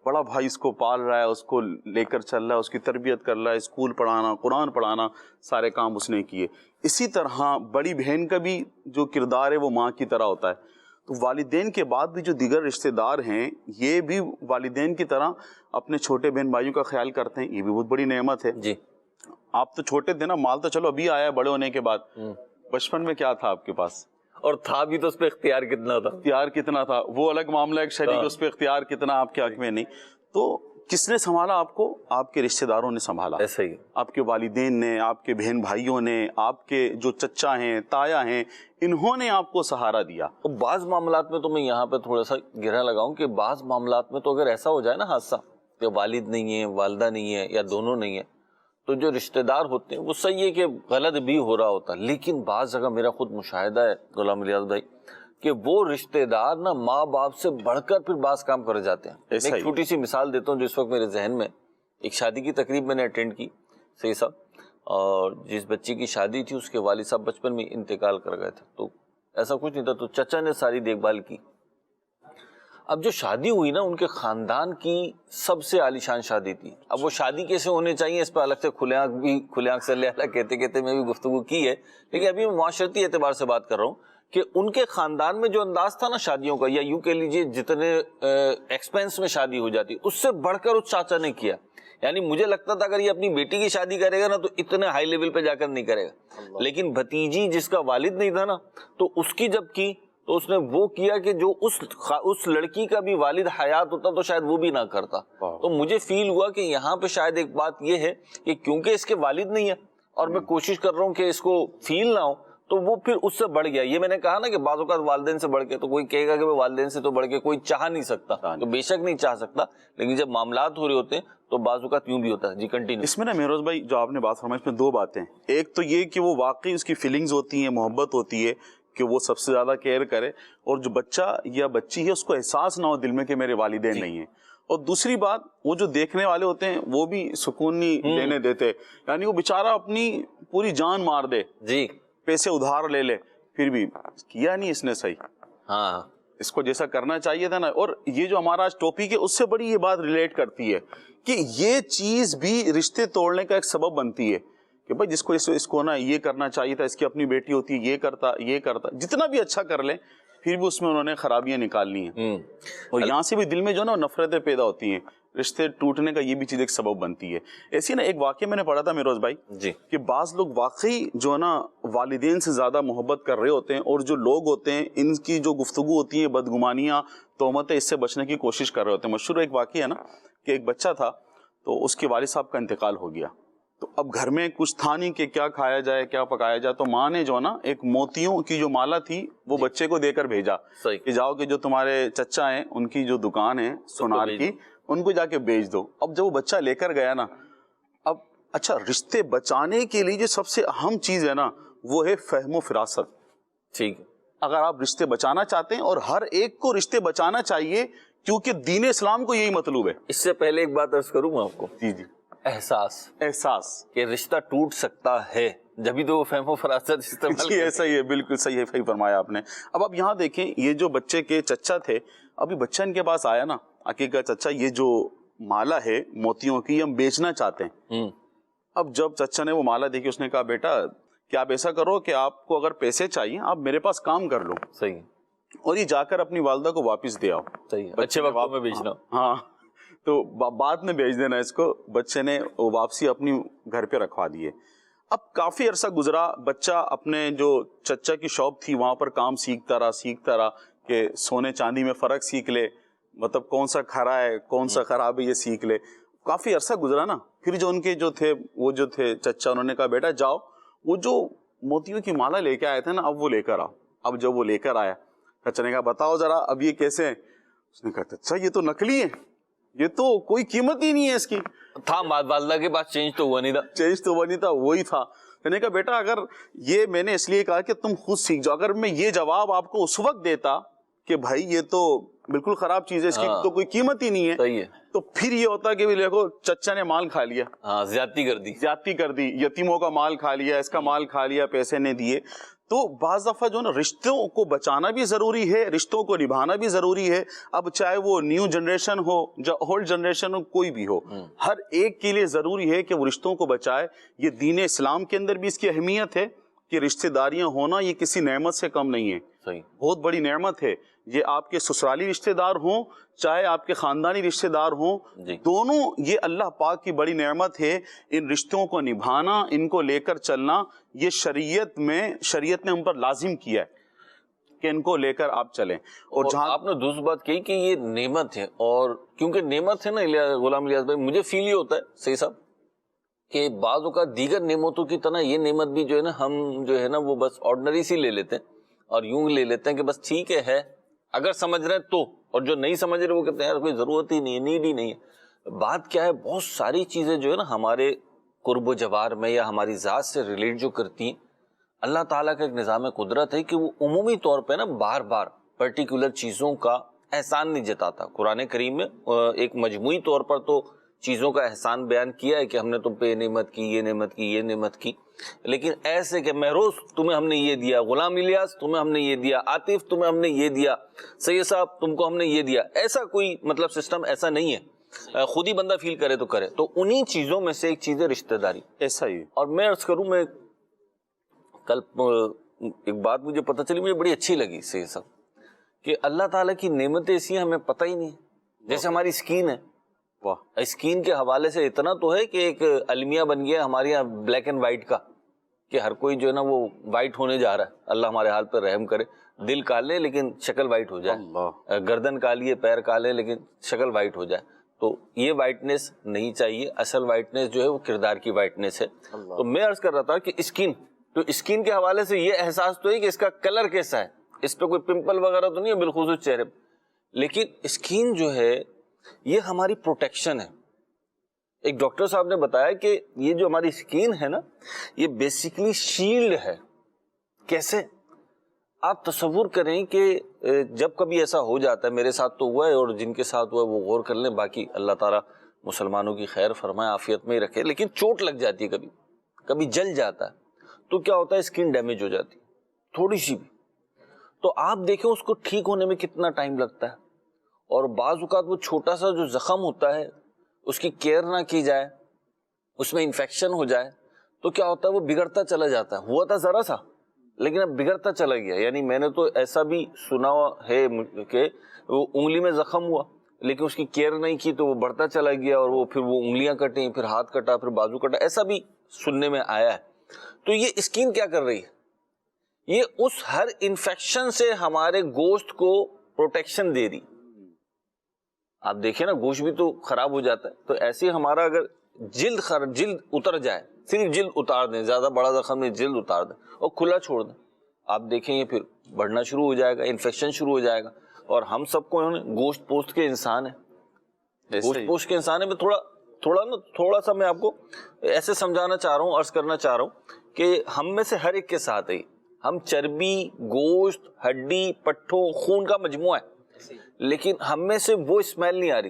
بڑا بھائی اس کو پال رہا ہے، اس کو لے کر چل رہا ہے، اس کی تربیت کر رہا ہے، اسکول پڑھانا، قرآن پڑھانا، سارے کام اس نے کیے. اسی طرح بڑی بہن کا بھی جو کردار ہے وہ ماں کی طرح ہوتا ہے. تو والدین کے بعد بھی جو دیگر رشتہ دار ہیں یہ بھی والدین کی طرح اپنے چھوٹے بہن بھائیوں کا خیال کرتے ہیں. یہ بھی بہت بڑی نعمت ہے. آپ تو چھوٹے تھے نا، مال تو چلو ابھی آیا ہے بڑے ہونے کے بعد، بچپن میں کیا تھا آپ کے پاس؟ اور تھا بھی تو اس پہ اختیار کتنا تھا، وہ الگ معاملہ، ایک شریک اس پہ اختیار کتنا آپ کے حق میں نہیں. تو کس نے سنبھالا آپ کو؟ آپ کے رشتہ داروں نے سنبھالا. ایسا ہی آپ کے والدین نے، آپ کے بہن بھائیوں نے، آپ کے جو چچا ہیں، تایا ہیں، انہوں نے آپ کو سہارا دیا. بعض معاملات میں تو میں یہاں پہ تھوڑا سا گرہ لگاؤں کہ بعض معاملات میں تو اگر ایسا ہو جائے نا حادثہ کہ والد نہیں ہے، والدہ نہیں ہے، یا دونوں نہیں ہے، تو جو رشتہ دار ہوتے ہیں وہ صحیح ہے کہ غلط بھی ہو رہا ہوتا ہے. لیکن بعض جگہ میرا خود مشاہدہ ہے غلام الیاس بھائی کہ وہ رشتہ دار نا ماں باپ سے بڑھ کر پھر بعض کام کر جاتے ہیں. ایک چھوٹی سی مثال دیتا ہوں جو اس وقت میرے ذہن میں. ایک شادی کی تقریب میں نے اٹینڈ کی، صحیح صاحب، اور جس بچی کی شادی تھی اس کے والد صاحب بچپن میں انتقال کر گئے تھے. تو ایسا کچھ نہیں تھا، تو چچا نے ساری دیکھ بھال کی. اب جو شادی ہوئی نا ان کے خاندان کی سب سے عالیشان شادی تھی. اب وہ شادی کیسے ہونے چاہیے اس پہ الگ سے کھلے آنکھ سے اللہ کہتے میں بھی گفتگو کی ہے، لیکن ابھی میں معاشرتی اعتبار سے بات کر رہا ہوں کہ ان کے خاندان میں جو انداز تھا نا شادیوں کا، یا یوں کہہ لیجیے جتنے ایکسپینس میں شادی ہو جاتی، اس سے بڑھ کر اس چاچا نے کیا. یعنی مجھے لگتا تھا اگر یہ اپنی بیٹی کی شادی کرے گا نا تو اتنے ہائی لیول پہ جا کر نہیں کرے گا، لیکن بھتیجی جس کا والد نہیں تھا نا، تو اس کی جب کی تو اس نے وہ کیا کہ جو اس لڑکی کا بھی والد حیات ہوتا تو شاید وہ بھی نہ کرتا. تو مجھے فیل ہوا کہ یہاں پہ شاید ایک بات یہ ہے کہ کیونکہ اس کے والد نہیں ہے اور میں کوشش کر رہا ہوں کہ اس کو فیل نہ ہو، تو وہ پھر اس سے بڑھ گیا. یہ میں نے کہا نا کہ بعض اوقات والدین سے بڑھ کے، تو کوئی کہے گا کہ والدین سے تو بڑھ کے کوئی چاہ نہیں سکتا، تو بے شک نہیں چاہ سکتا، لیکن جب معاملات ہو رہے ہوتے ہیں تو بعض اوقات یوں بھی ہوتا ہے. جی کنٹینیو. اس میں نا مہروز بھائی جو آپ نے بات فرمائی اس میں 2 باتیں. ایک تو یہ کہ وہ واقعی اس کی فیلنگز ہوتی ہیں، محبت ہوتی ہے کہ وہ سب سے زیادہ کیئر کرے، اور جو بچہ یا بچی ہے اس کو احساس نہ ہو دل میں کہ میرے والدین نہیں ہیں. اور دوسری بات، وہ جو دیکھنے والے ہوتے ہیں وہ بھی سکون نہیں لینے دیتے. یعنی وہ بیچارہ اپنی پوری جان مار دے، جی پیسے ادھار لے لے، پھر بھی کیا نہیں اس نے صحیح، ہاں اس کو جیسا کرنا چاہیے تھا نا. اور یہ جو ہمارا آج ٹاپک ہے اس سے بڑی یہ بات ریلیٹ کرتی ہے کہ یہ چیز بھی رشتے توڑنے کا ایک سبب بنتی ہے کہ بھائی جس کو اس کو نا یہ کرنا چاہیے تھا، اس کی اپنی بیٹی ہوتی ہے، یہ کرتا جتنا بھی اچھا کر لیں پھر بھی اس میں انہوں نے خرابیاں نکالنی ہیں. اور یہاں سے بھی دل میں جو نا نفرتیں پیدا ہوتی ہیں، رشتے ٹوٹنے کا یہ بھی چیز ایک سبب بنتی ہے. ایسی نا ایک واقعہ میں نے پڑھا تھا مہروز بھائی جی کہ بعض لوگ واقعی جو نا والدین سے زیادہ محبت کر رہے ہوتے ہیں، اور جو لوگ ہوتے ہیں ان کی جو گفتگو ہوتی ہے، بدگمانیاں، تہمتیں، اس سے بچنے کی کوشش کر رہے ہوتے ہیں. مشہور ایک واقعہ ہے نا کہ ایک بچہ تھا تو اس کے والد صاحب کا انتقال ہو گیا. تو اب گھر میں کچھ تھا نہیں کہ کیا کھایا جائے کیا پکایا جائے، تو ماں نے جو نا ایک موتیوں کی جو مالا تھی وہ بچے کو دے کر بھیجا کہ جاؤ کہ جو تمہارے چچا ہیں ان کی جو دکان ہے سونار کی، ان کو جا کے بیچ دو. اب جب وہ بچہ لے کر گیا نا، اب اچھا رشتے بچانے کے لیے جو سب سے اہم چیز ہے نا وہ ہے فہم و فراست. ٹھیک ہے. اگر آپ رشتے بچانا چاہتے ہیں اور ہر ایک کو رشتے بچانا چاہیے کیونکہ دین اسلام کو یہی مطلوب ہے. اس سے پہلے ایک بات عرض کروں میں آپ کو. جی جی. احساس کہ رشتہ ٹوٹ سکتا ہے جبھی تو وہ فہم و فراست استعمال. جی ایسا ہی ہے, بالکل صحیح ہے, صحیح فرمایا آپ نے. اب آپ یہاں دیکھیں یہ جو بچے کے چچا تھے, ابھی بچہ ان کے پاس آیا نا, عقیقہ چچا یہ جو مالا ہے موتیوں کی ہم بیچنا چاہتے ہیں. اب جب چچا نے وہ مالا دیکھی اس نے کہا بیٹا کہ آپ ایسا کرو کہ آپ کو اگر پیسے چاہیے آپ میرے پاس کام کر لو. صحیح. اور یہ جا کر اپنی والدہ کو واپس دے آؤ. صحیح, اچھے وقت میں بیچنا. ہاں تو بعد میں بیچ دینا اس کو. بچے نے واپسی اپنی گھر پہ رکھوا دیے. اب کافی عرصہ گزرا, بچہ اپنے جو چچا کی شاپ تھی وہاں پر کام سیکھتا رہا کہ سونے چاندی میں فرق سیکھ لے, مطلب کون سا کھرا ہے کون سا خراب ہے یہ سیکھ لے. کافی عرصہ گزرا نا, پھر جو ان کے جو تھے چچا, انہوں نے کہا بیٹا جاؤ وہ جو موتیوں کی مالا لے کے آئے تھے نا اب وہ لے کر آؤ. اب جب وہ لے کر آیا چچا نے کہا بتاؤ ذرا اب یہ کیسے ہیں. اس نے کہا چچا یہ تو نکلی ہے, یہ تو کوئی قیمت ہی نہیں ہے اس کی. تھا والدہ کے پاس چینج تو ہوا نہیں تھا. وہی تھا. میں نے کہا بیٹا اگر یہ میں نے اس لیے کہا کہ تم خود سیکھ جاؤ, اگر میں یہ جواب آپ کو اس وقت دیتا کہ بھائی یہ تو بالکل خراب چیز ہے اس کی تو کوئی قیمت ہی نہیں ہے, صحیح ہے, تو پھر یہ ہوتا کہ دیکھو چچا نے مال کھا لیا, زیادتی کر دی, یتیموں کا مال کھا لیا, اس کا مال کھا لیا, پیسے نہیں دیے. تو بعض دفعہ جو نا رشتوں کو بچانا بھی ضروری ہے, رشتوں کو نبھانا بھی ضروری ہے. اب چاہے وہ نیو جنریشن ہو یا اولڈ جنریشن ہو, کوئی بھی ہو, ہر ایک کے لیے ضروری ہے کہ وہ رشتوں کو بچائے. یہ دین اسلام کے اندر بھی اس کی اہمیت ہے کہ رشتہ داریاں ہونا یہ کسی نعمت سے کم نہیں ہے, بہت بڑی نعمت ہے. یہ آپ کے سسرالی رشتہ دار ہوں چاہے آپ کے خاندانی رشتہ دار ہوں, دونوں یہ اللہ پاک کی بڑی نعمت ہے. ان رشتوں کو نبھانا, ان کو لے کر چلنا, یہ شریعت نے ہم پر لازم کیا ہے کہ ان کو لے کر آپ چلیں. اور جہاں آپ نے دوسری بات کہی کہ یہ نعمت ہے, اور کیونکہ نعمت ہے نا غلام الیاس بھائی, مجھے فیل یہ ہوتا ہے صحیح صاحب کہ بعض اوقات دیگر نعمتوں کی طرح یہ نعمت بھی جو ہے نا ہم جو ہے نا وہ بس آرڈنری سی لے لیتے ہیں اور یوں لے لیتے ہیں کہ بس ٹھیک ہے اگر سمجھ رہے تو, اور جو نہیں سمجھ رہے وہ کہتے ہیں یار کوئی ضرورت ہی نہیں ہے, نیڈ ہی نہیں ہے. بات کیا ہے, بہت ساری چیزیں جو ہے نا ہمارے قرب و جوار میں یا ہماری ذات سے ریلیٹ جو کرتی ہیں, اللہ تعالیٰ کا ایک نظام قدرت ہے کہ وہ عمومی طور پہ نا بار بار پرٹیکولر چیزوں کا احسان نہیں جتاتا. قرآن کریم میں ایک مجموعی طور پر تو چیزوں کا احسان بیان کیا ہے کہ ہم نے تم پہ یہ نعمت کی, یہ نعمت کی, یہ نعمت کی, لیکن ایسے کہ مہروز تمہیں ہم نے یہ دیا, غلام الیاس تمہیں ہم نے یہ دیا, عاطف تمہیں ہم نے یہ دیا, سید صاحب تم کو ہم نے یہ دیا, ایسا کوئی مطلب سسٹم ایسا نہیں ہے. خود ہی بندہ فیل کرے تو کرے. تو انہی چیزوں میں سے ایک چیز ہے رشتہ داری. ایسا ہی. اور میں عرض کروں, میں کل ایک بات مجھے پتہ چلی, مجھے بڑی اچھی لگی سید صاحب, کہ اللہ تعالیٰ کی نعمتیں ایسی ہیں ہمیں پتہ ہی نہیں. جیسے ہماری اسکین ہے, اسکین کے حوالے سے اتنا تو ہے کہ ایک المیہ بن گیا ہمارے یہاں بلیک اینڈ وائٹ کا, کہ ہر کوئی جو ہے نا وہ وائٹ ہونے جا رہا ہے. اللہ ہمارے حال پر رحم کرے. دل کالے لیکن شکل وائٹ ہو جائے, گردن کالی ہے پیر کالے لیکن شکل وائٹ ہو جائے. تو یہ وائٹنس نہیں چاہیے. اصل وائٹنس جو ہے وہ کردار کی وائٹنس ہے. تو میں عرض کر رہا تھا کہ اسکین, تو اسکین کے حوالے سے یہ احساس تو ہے کہ اس کا کلر کیسا ہے, اس پہ کوئی پمپل وغیرہ تو نہیں ہے بالخصوص چہرے پہ, لیکن اسکین جو ہے یہ ہماری پروٹیکشن ہے. ایک ڈاکٹر صاحب نے بتایا کہ یہ جو ہماری اسکین ہے نا یہ بیسیکلی شیلڈ ہے. کیسے؟ آپ تصور کریں کہ جب کبھی ایسا ہو جاتا ہے, میرے ساتھ تو ہوا ہے اور جن کے ساتھ ہوا ہے وہ غور کر لیں, باقی اللہ تعالیٰ مسلمانوں کی خیر فرمائے, عافیت میں ہی رکھے, لیکن چوٹ لگ جاتی ہے, کبھی جل جاتا ہے, تو کیا ہوتا ہے اسکن ڈیمیج ہو جاتی تھوڑی سی بھی. تو آپ دیکھیں اس کو ٹھیک ہونے میں کتنا ٹائم لگتا ہے, اور بعض اوقات وہ چھوٹا سا جو زخم ہوتا ہے اس کی کیئر نہ کی جائے, اس میں انفیکشن ہو جائے, تو کیا ہوتا ہے وہ بگڑتا چلا جاتا ہے. ہوا تھا ذرا سا لیکن اب بگڑتا چلا گیا. یعنی میں نے تو ایسا بھی سنا ہے کہ وہ انگلی میں زخم ہوا لیکن اس کی کیئر نہیں کی تو وہ بڑھتا چلا گیا, اور وہ پھر وہ انگلیاں کٹیں, پھر ہاتھ کٹا, پھر بازو کٹا, ایسا بھی سننے میں آیا ہے. تو یہ اسکین کیا کر رہی ہے, یہ اس ہر انفیکشن سے ہمارے گوشت کو پروٹیکشن دے رہی. آپ دیکھیں نا گوشت بھی تو خراب ہو جاتا ہے, تو ایسے ہمارا اگر جلد اتر جائے, صرف جلد اتار دیں, زیادہ بڑا زخم نہیں, جلد اتار دیں اور کھلا چھوڑ دیں, آپ دیکھیں یہ پھر بڑھنا شروع ہو جائے گا, انفیکشن شروع ہو جائے گا. اور ہم سب کو گوشت پوست کے انسان ہیں, گوشت پوست کے انسان ہے, تھوڑا سا میں آپ کو ایسے سمجھانا چاہ رہا ہوں، عرض کرنا چاہ رہا ہوں کہ ہم میں سے ہر ایک کے ساتھ ہے، ہم چربی، گوشت، ہڈی، پٹھوں، خون کا مجموعہ ہے، لیکن ہم میں سے وہ اسمیل نہیں آ رہی.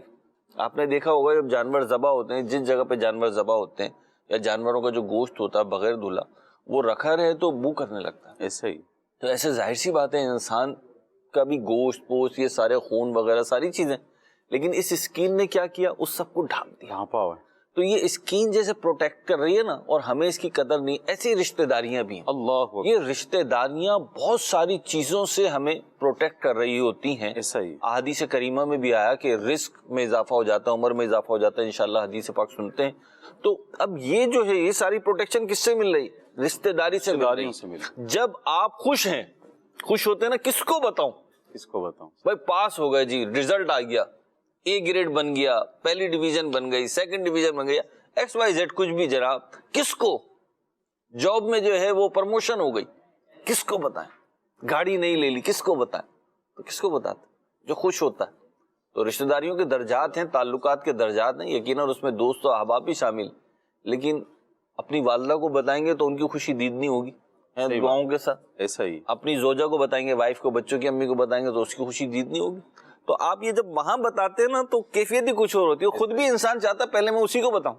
آپ نے دیکھا ہوگا جب جانور ذبح ہوتے ہیں، جس جگہ پہ جانور ذبح ہوتے ہیں یا جانوروں کا جو گوشت ہوتا ہے بغیر دھلا وہ رکھا رہے تو بو کرنے لگتا ہے. ایسا ہی. تو ایسے ظاہر سی بات ہے انسان کا بھی گوشت پوست یہ سارے خون وغیرہ ساری چیزیں، لیکن اس اسکین نے کیا کیا، اس سب کو ڈھانپ دیا. ڈھانپا ہوا ہے. تو یہ اسکین جیسے پروٹیکٹ کر رہی ہے نا، اور ہمیں اس کی قدر نہیں. ایسی رشتہ داریاں بھی ہیں. اللہ یہ رشتہ داریاں بہت ساری چیزوں سے ہمیں پروٹیکٹ کر رہی ہوتی ہیں. ایسا ہی. احادیث کریمہ میں بھی آیا کہ رزق میں اضافہ ہو جاتا ہے، عمر میں اضافہ ہو جاتا ہے، انشاءاللہ حدیث پاک سنتے ہیں. تو اب یہ جو ہے یہ ساری پروٹیکشن کس سے مل رہی؟ رشتہ داری سے مل رہی. جب آپ خوش ہیں، خوش ہوتے ہیں نا، کس کو بتاؤں، کس کو بتاؤں؟ بھائی پاس ہو گئے جی، ریزلٹ آ گیا، اے گریڈ بن گیا، پہلی ڈویژن بن گئی، سیکنڈ ڈویژن بن گیا، ایکس وائی زیڈ کچھ بھی جناب، کس کو؟ جاب میں جو ہے وہ پروموشن ہو گئی، کس کو بتائیں؟ گاڑی نہیں لے لی، کس کو بتائیں؟ تو کس کو بتاتے؟ جو خوش ہوتا ہے. تو رشتہ داریوں کے درجات ہیں، تعلقات کے درجات ہیں، یقیناً اس میں دوست و احباب بھی شامل، لیکن اپنی والدہ کو بتائیں گے تو ان کی خوشی دیدنی ہوگی دعاؤں کے ساتھ. ایسا ہی. اپنی زوجہ کو بتائیں گے، وائف کو، بچوں کی امی کو بتائیں گے تو اس کی خوشی دیدنی ہوگی. تو آپ یہ جب وہاں بتاتے ہیں نا تو کیفیت ہی کچھ اور ہوتی ہے. خود بھی انسان چاہتا ہے پہلے میں اسی کو بتاؤں.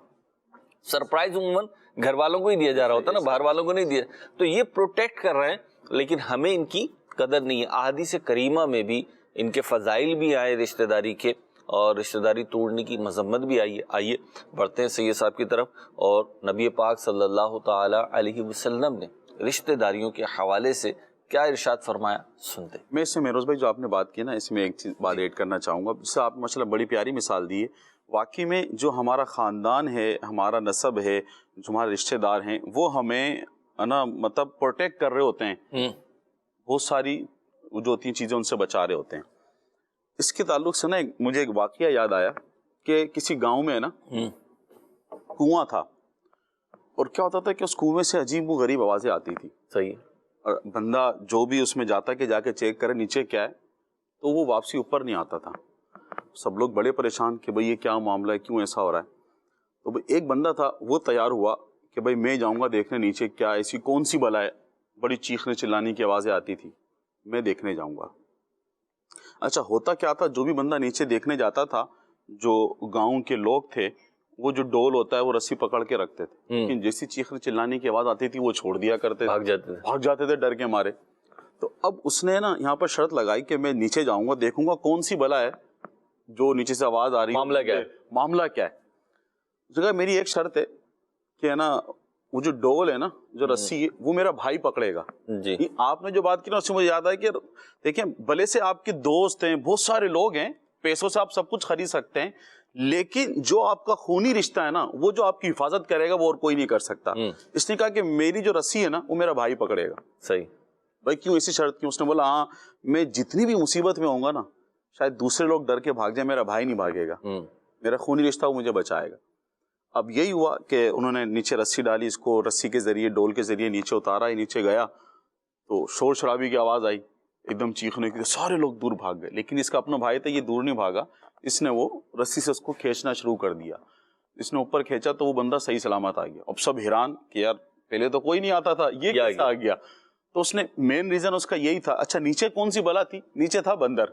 سرپرائز عموماً گھر والوں کو ہی دیا جا رہا ہوتا ہے نا، باہر والوں کو نہیں دیا. تو یہ پروٹیکٹ کر رہے ہیں لیکن ہمیں ان کی قدر نہیں ہے. احادیث کریمہ میں بھی ان کے فضائل بھی آئے رشتہ داری کے، اور رشتہ داری توڑنے کی مذمت بھی آئی ہے. آئیے بڑھتے ہیں سید صاحب کی طرف، اور نبی پاک صلی اللہ تعالی علیہ وسلم نے رشتہ داریوں کے حوالے سے کیا ارشاد فرمایا، سنتے. میں اس سے مہروز بھائی جو آپ نے بات کی نا، اس میں ایک چیز بات ایڈ کرنا چاہوں گا. اس سے آپ ماشاءاللہ بڑی پیاری مثال دی ہے. واقعی میں جو ہمارا خاندان ہے، ہمارا نسب ہے، جو ہمارے رشتہ دار ہیں، وہ ہمیں نا مطلب پروٹیکٹ کر رہے ہوتے ہیں. بہت ساری جو ہوتی ہیں چیزیں ان سے بچا رہے ہوتے ہیں. اس کے تعلق سے نا مجھے ایک واقعہ یاد آیا کہ کسی گاؤں میں نا کنواں تھا، اور کیا ہوتا تھا کہ اس کنویں سے عجیب و غریب آوازیں آتی تھی. صحیح. اور بندہ جو بھی اس میں جاتا کہ جا کے چیک کرے نیچے کیا ہے، تو وہ واپسی اوپر نہیں آتا تھا. سب لوگ بڑے پریشان کہ بھئی یہ کیا معاملہ ہے، کیوں ایسا ہو رہا ہے. تو ایک بندہ تھا وہ تیار ہوا کہ بھئی میں جاؤں گا دیکھنے نیچے کیا ایسی کون سی بلا ہے، بڑی چیخنے چلانے کی آوازیں آتی تھی، میں دیکھنے جاؤں گا. اچھا ہوتا کیا تھا، جو بھی بندہ نیچے دیکھنے جاتا تھا، جو گاؤں کے لوگ تھے وہ جو ڈول ہوتا ہے وہ رسی پکڑ کے رکھتے تھے، لیکن جیسی چیخنے چلانے کی آواز آتی تھی وہ چھوڑ دیا کرتے، بھاگ جاتے تھے ڈر کے مارے. تو اب اس نے نا یہاں پر شرط لگائی کہ میں نیچے جاؤں گا، دیکھوں گا کون سی بلا ہے جو نیچے سے آواز آ رہی ہے، معاملہ کیا ہے. اس جگہ میری ایک شرط ہے کہ نا وہ جو ڈول ہے نا، جو رسی ہے، وہ میرا بھائی پکڑے گا. جی آپ نے جو بات کی نا اس سے مجھے یاد آیا کہ دیکھیں بھلے سے آپ کے دوست ہیں، بہت سارے لوگ ہیں، پیسوں سے آپ سب کچھ خرید سکتے ہیں، لیکن جو آپ کا خونی رشتہ ہے نا، وہ جو آپ کی حفاظت کرے گا وہ اور کوئی نہیں کر سکتا. اس نے کہا کہ میری جو رسی ہے نا وہ میرا بھائی پکڑے گا. صحیح. بھائی کیوں ایسی شرط کیوں؟ اس نے بولا ہاں میں جتنی بھی مصیبت میں ہوں گا نا، شاید دوسرے لوگ ڈر کے بھاگ جائیں، میرا بھائی نہیں بھاگے گا، میرا خونی رشتہ وہ مجھے بچائے گا. اب یہی ہوا کہ انہوں نے نیچے رسی ڈالی، اس کو رسی کے ذریعے ڈول کے ذریعے نیچے اتارا. نیچے گیا تو شور شرابی کی آواز آئی، ایک دم چیخنے کی، سارے لوگ دور بھاگ گئے. لیکن اس کا اپنا بھائی تھا، یہ دور نہیں بھاگا، اس نے وہ رسی سے اس کو کھینچنا شروع کر دیا. اس نے اوپر کھینچا تو وہ بندہ صحیح سلامت آ گیا. اب سب حیران کہ یار پہلے تو کوئی نہیں آتا تھا، یہ کیسے آ گیا؟ تو اس نے مین ریزن اس کا یہی تھا. اچھا نیچے کون سی بلا تھی؟ نیچے تھا بندر.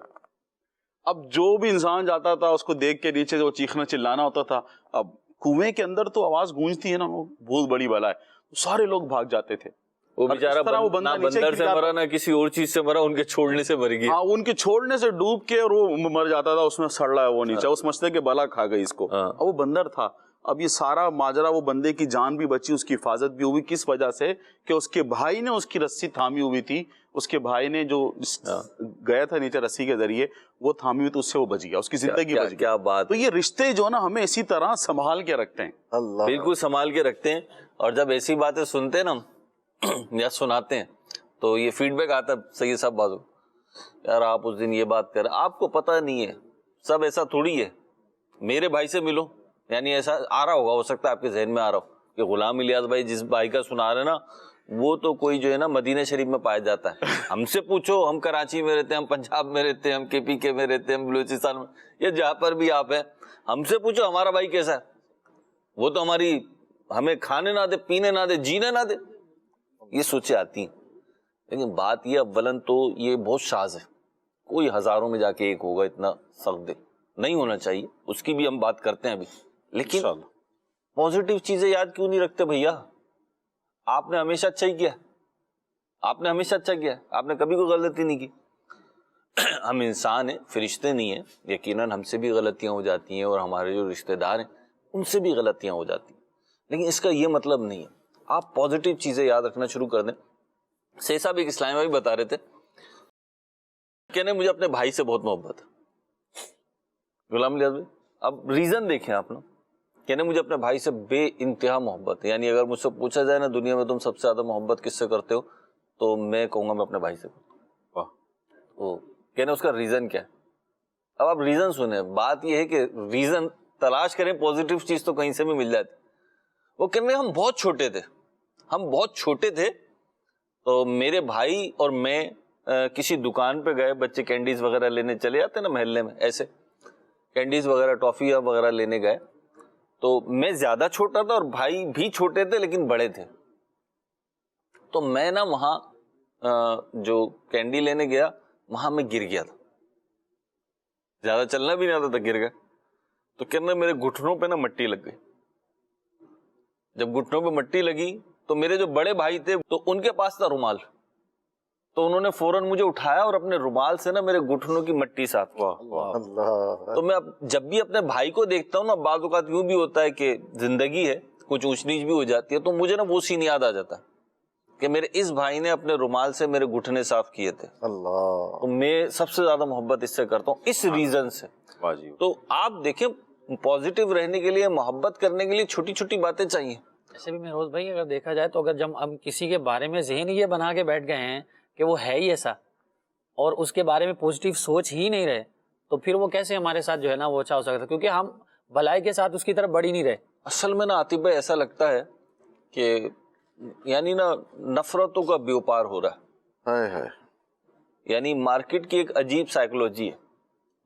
اب جو بھی انسان جاتا تھا اس کو دیکھ کے نیچے وہ چیخنا چلانا ہوتا تھا. اب کنویں کے اندر تو آواز گونجتی ہے نا، وہ بہت بڑی بلا ہے، تو سارے لوگ بھاگ جاتے تھے. وہ بیچارہ نہ بندر سے مرا نہ کسی اور چیز سے مرا، ان کے چھوڑنے سے مر گیا. ہاں ان کے چھوڑنے سے ڈوب کے، اور وہ مر جاتا تھا، اس میں سڑ رہا ہے وہ نیچے، اس مسئلے کے بلا کھا گئی اس کو. وہ بندر تھا. اب یہ سارا ماجرا، وہ بندے کی جان بھی بچی، اس کی حفاظت بھی ہوئی. کس وجہ سے؟ کہ اس کے بھائی نے اس کی رسی تھامی ہوئی تھی. اس کے بھائی نے جو گیا تھا نیچے رسی کے ذریعے، وہ تھامی ہوئی تو اس سے وہ بچ گیا، اس کی زندگی بچ گئی. کیا بات! تو یہ رشتے جو نا ہمیں اسی طرح سنبھال کے رکھتے ہیں. بالکل سنبھال کے رکھتے ہیں. اور جب ایسی باتیں سنتے ہیں نا یا سناتے ہیں تو یہ فیڈ بیک آتا ہے سید صاحب بازو، یار آپ اس دن یہ بات کر رہے، آپ کو پتہ نہیں ہے سب ایسا تھوڑی ہے. میرے بھائی سے ملو، یعنی ایسا آ رہا ہوگا، ہو سکتا ہے آپ کے ذہن میں آ رہا ہو کہ غلام الیاس بھائی جس بھائی کا سنا رہے ہیں نا، وہ تو کوئی جو ہے نا مدینہ شریف میں پایا جاتا ہے. ہم سے پوچھو، ہم کراچی میں رہتے ہیں، ہم پنجاب میں رہتے ہیں، ہم KPK میں رہتے ہیں، ہم بلوچستان میں، یا جہاں پر بھی آپ ہیں، ہم سے پوچھو ہمارا بھائی کیسا ہے. وہ تو ہمیں کھانے نہ دے، پینے نہ دے، جینے نہ دے، یہ سوچیں آتی ہیں۔ لیکن بات یہ اولن تو یہ بہت شاذ ہے، کوئی ہزاروں میں جا کے ایک ہوگا اتنا سخت دل، نہیں ہونا چاہیے، اس کی بھی ہم بات کرتے ہیں ابھی۔ لیکن پازیٹیو چیزیں یاد کیوں نہیں رکھتے بھیا؟ آپ نے ہمیشہ اچھا ہی کیا، آپ نے ہمیشہ اچھا کیا، آپ نے کبھی کوئی غلطی نہیں کی۔ ہم انسان ہیں، فرشتے نہیں ہیں، یقیناً ہم سے بھی غلطیاں ہو جاتی ہیں اور ہمارے جو رشتہ دار ہیں ان سے بھی غلطیاں ہو جاتی ہیں، لیکن اس کا یہ مطلب نہیں ہے۔ آپ پازیٹیو چیزیں یاد رکھنا شروع کر دیں۔ سید صاحب ایک اسلامی بھائی بتا رہے تھے، کہنے مجھے اپنے بھائی سے بہت محبت ہے۔ غلام الیاس بھائی اب ریزن دیکھیں آپ نا، کہنے مجھے اپنے بھائی سے بے انتہا محبت ہے، یعنی اگر مجھ سے پوچھا جائے نا دنیا میں تم سب سے زیادہ محبت کس سے کرتے ہو تو میں کہوں گا میں اپنے بھائی سے کرتا ہوں۔ کہنے اس کا ریزن کیا ہے؟ اب آپ ریزن سنیں، بات یہ ہے کہ ریزن تلاش کریں، پازیٹیو چیز تو کہیں سے بھی مل جاتی۔ وہ کہنے ہم بہت چھوٹے تھے تو میرے بھائی اور میں کسی دکان پہ گئے، بچے کینڈیز وغیرہ لینے چلے جاتے نا محلے میں، ایسے کینڈیز وغیرہ ٹافیاں وغیرہ لینے گئے، تو میں زیادہ چھوٹا تھا اور بھائی بھی چھوٹے تھے لیکن بڑے تھے، تو میں نا وہاں جو کینڈی لینے گیا وہاں میں گر گیا تھا، زیادہ چلنا بھی نہیں آتا تھا، گر گیا، تو کہنا میرے گھٹنوں پہ نا مٹی لگ گئی۔ جب گھٹنوں پہ مٹی لگی تو میرے جو بڑے بھائی تھے تو ان کے پاس تھا رومال، تو انہوں نے فوراً مجھے اٹھایا اور اپنے رومال سے نا میرے گھٹنوں کی مٹی صاف کی۔ تو میں جب بھی اپنے بھائی کو دیکھتا ہوں نا، بعض اوقات یوں بھی ہوتا ہے کہ زندگی ہے، کچھ اونچ نیچ بھی ہو جاتی ہے، تو مجھے نا وہ سین یاد آ جاتا ہے کہ میرے اس بھائی نے اپنے رومال سے میرے گھٹنے صاف کیے تھے، تو میں سب سے زیادہ محبت اس سے کرتا ہوں، اس ریزن سے۔ تو آپ دیکھیں پازیٹیو رہنے کے لیے، محبت کرنے کے لیے چھوٹی چھوٹی باتیں چاہیے۔ ایسے بھی مہروز بھائی اگر دیکھا جائے تو اگر جب ہم کسی کے بارے میں ذہن یہ بنا کے بیٹھ گئے ہیں کہ وہ ہے ہی ایسا اور اس کے بارے میں پازیٹیو سوچ ہی نہیں رہے، تو پھر وہ کیسے ہمارے ساتھ جو ہے نا وہ اچھا ہو سکتا ہے، کیونکہ ہم بھلائی کے ساتھ اس کی طرف بڑھ ہی نہیں رہے۔ اصل میں نا عاطف بھائی ایسا لگتا ہے کہ یعنی نا نفرتوں کا بیوپار ہو رہا ہے، یعنی مارکیٹ کی ایک عجیب سائیکولوجی ہے۔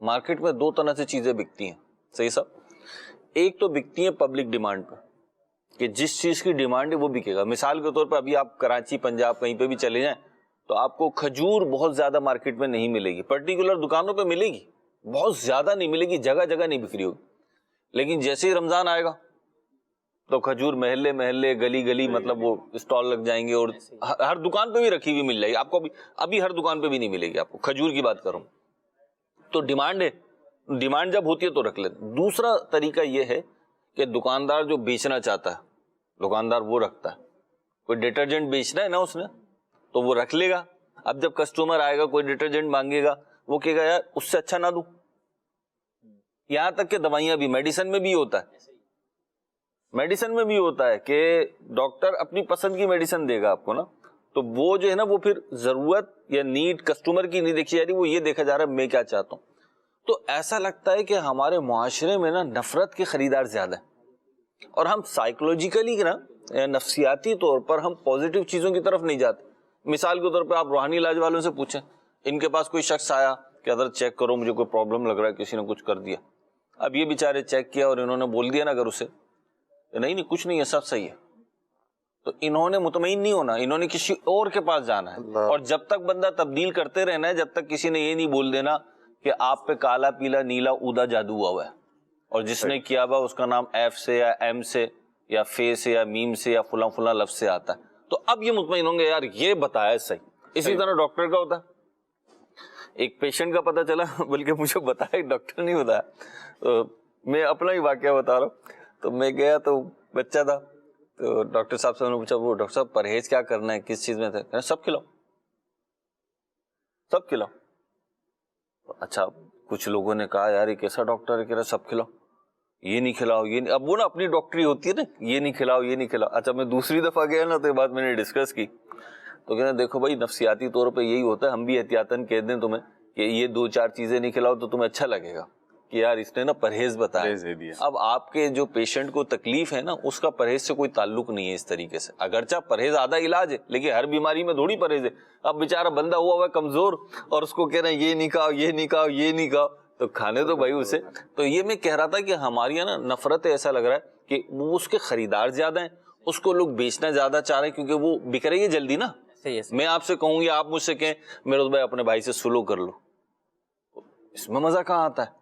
مارکیٹ میں دو طرح سے چیزیں بکتی ہیں، صحیح صاحب؟ ایک تو بکتی ہیں پبلک ڈیمانڈ پر، کہ جس چیز کی ڈیمانڈ ہے وہ بکے گا۔ مثال کے طور پر ابھی آپ کراچی، پنجاب کہیں پہ بھی چلے جائیں تو آپ کو کھجور بہت زیادہ مارکیٹ میں نہیں ملے گی، پرٹیکولر دکانوں پہ ملے گی، بہت زیادہ نہیں ملے گی، جگہ جگہ نہیں بکری ہوگی۔ لیکن جیسے ہی رمضان آئے گا تو کھجور محلے محلے، گلی گلی، مطلب وہ اسٹال لگ جائیں گے اور ہر دکان پہ بھی رکھی ہوئی مل جائے گی آپ کو۔ ابھی ہر دکان پہ بھی نہیں ملے گی آپ کو، کھجور کی بات کروں تو ڈیمانڈ ہے، ڈیمانڈ جب ہوتی ہے تو رکھ لیتے۔ دوسرا طریقہ یہ ہے کہ دکاندار جو بیچنا چاہتا ہے، دکاندار وہ رکھتا ہے، کوئی ڈٹرجنٹ بیچنا ہے نا اس نے تو وہ رکھ لے گا۔ اب جب کسٹمر آئے گا کوئی ڈٹرجنٹ مانگے گا، وہ کہے گا یار اس سے اچھا نہ دوں۔ یہاں تک کہ دوائیاں بھی، میڈیسن میں بھی ہوتا ہے، میڈیسن میں بھی ہوتا ہے کہ ڈاکٹر اپنی پسند کی میڈیسن دے گا آپ کو نا، تو وہ جو ہے نا وہ پھر ضرورت یا نیڈ کسٹمر کی نہیں دیکھی جا رہی، وہ یہ دیکھا جا رہا ہے میں کیا چاہتا ہوں۔ تو ایسا لگتا ہے کہ ہمارے معاشرے میں نا نفرت کے خریدار زیادہ ہیں، اور ہم سائیکولوجیکلی نا نفسیاتی طور پر ہم پازیٹیو چیزوں کی طرف نہیں جاتے۔ مثال کے طور پہ آپ روحانی علاج والوں سے پوچھیں، ان کے پاس کوئی شخص آیا کہ حضرت چیک کرو مجھے کوئی پرابلم لگ رہا ہے، کسی نے کچھ کر دیا۔ اب یہ بیچارے چیک کیا اور انہوں نے بول دیا نا اگر اسے نہیں کچھ نہیں ہے، سب صحیح ہے، تو انہوں نے مطمئن نہیں ہونا، انہوں نے کسی اور کے پاس جانا ہے، اور جب تک بندہ تبدیل کرتے رہنا ہے، جب تک کسی نے یہ نہیں بول دینا کہ آپ پہ کالا پیلا نیلا اودا جادو ہوا ہے اور جس نے کیا ہوا اس کا نام ایف سے یا ایم سے یا فے سے یا میم سے یا فلاں فلاں لفظ سے آتا ہے، تو اب یہ مطمئن ہوں گے یار یہ بتایا صحیح۔ اسی طرح ڈاکٹر کا ہوتا ہے، ایک پیشنٹ کا پتہ چلا، بلکہ مجھے بتایا ڈاکٹر نہیں بتایا، میں اپنا ہی واقعہ بتا رہا ہوں۔ تو میں گیا تو بچہ تھا، تو ڈاکٹر صاحب سے نے پوچھا وہ ڈاکٹر صاحب پرہیز کیا کرنا ہے، کس چیز میں تھے؟ سب کھلاؤ، سب کھلاؤ۔ اچھا کچھ لوگوں نے کہا یار یہ کیسا ڈاکٹر ہے کہ سب کھلاؤ، یہ نہیں کھلاؤ، یہ نہیں۔ اب وہ نا اپنی ڈاکٹری ہوتی ہے نا، یہ نہیں کھلاؤ یہ نہیں کھلاؤ۔ اچھا میں دوسری دفعہ گیا نا تو یہ بات میں نے ڈسکس کی، تو کہنا دیکھو بھائی نفسیاتی طور پہ یہی ہوتا ہے، ہم بھی احتیاطاً کہہ دیں تمہیں کہ یہ 2-4 چیزیں نہیں کھلاؤ تو تمہیں اچھا لگے گا کہ یار اس نے نا پرہیز بتایا۔ اب آپ کے جو پیشنٹ کو تکلیف ہے نا اس کا پرہیز سے کوئی تعلق نہیں ہے اس طریقے سے، اگرچہ پرہیز آدھا علاج ہے لیکن ہر بیماری میں تھوڑی پرہیز ہے۔ اب بیچارہ بندہ ہوا ہے کمزور اور اس کو کہہ رہے ہیں یہ نہیں کھاؤ یہ نہیں کھاؤ یہ نہیں کھاؤ، تو کھانے تو بھائی اسے۔ تو یہ میں کہہ رہا تھا کہ ہماری نا نفرت ایسا لگ رہا ہے کہ وہ اس کے خریدار زیادہ ہیں, اس کو لوگ بیچنا زیادہ چاہ رہے ہیں کیونکہ وہ بک رہی ہے جلدی نا. میں آپ سے کہوں گی, آپ مجھ سے کہیں میرے بھائی اپنے بھائی سے سلو کر لو, اس میں مزہ کہاں آتا ہے؟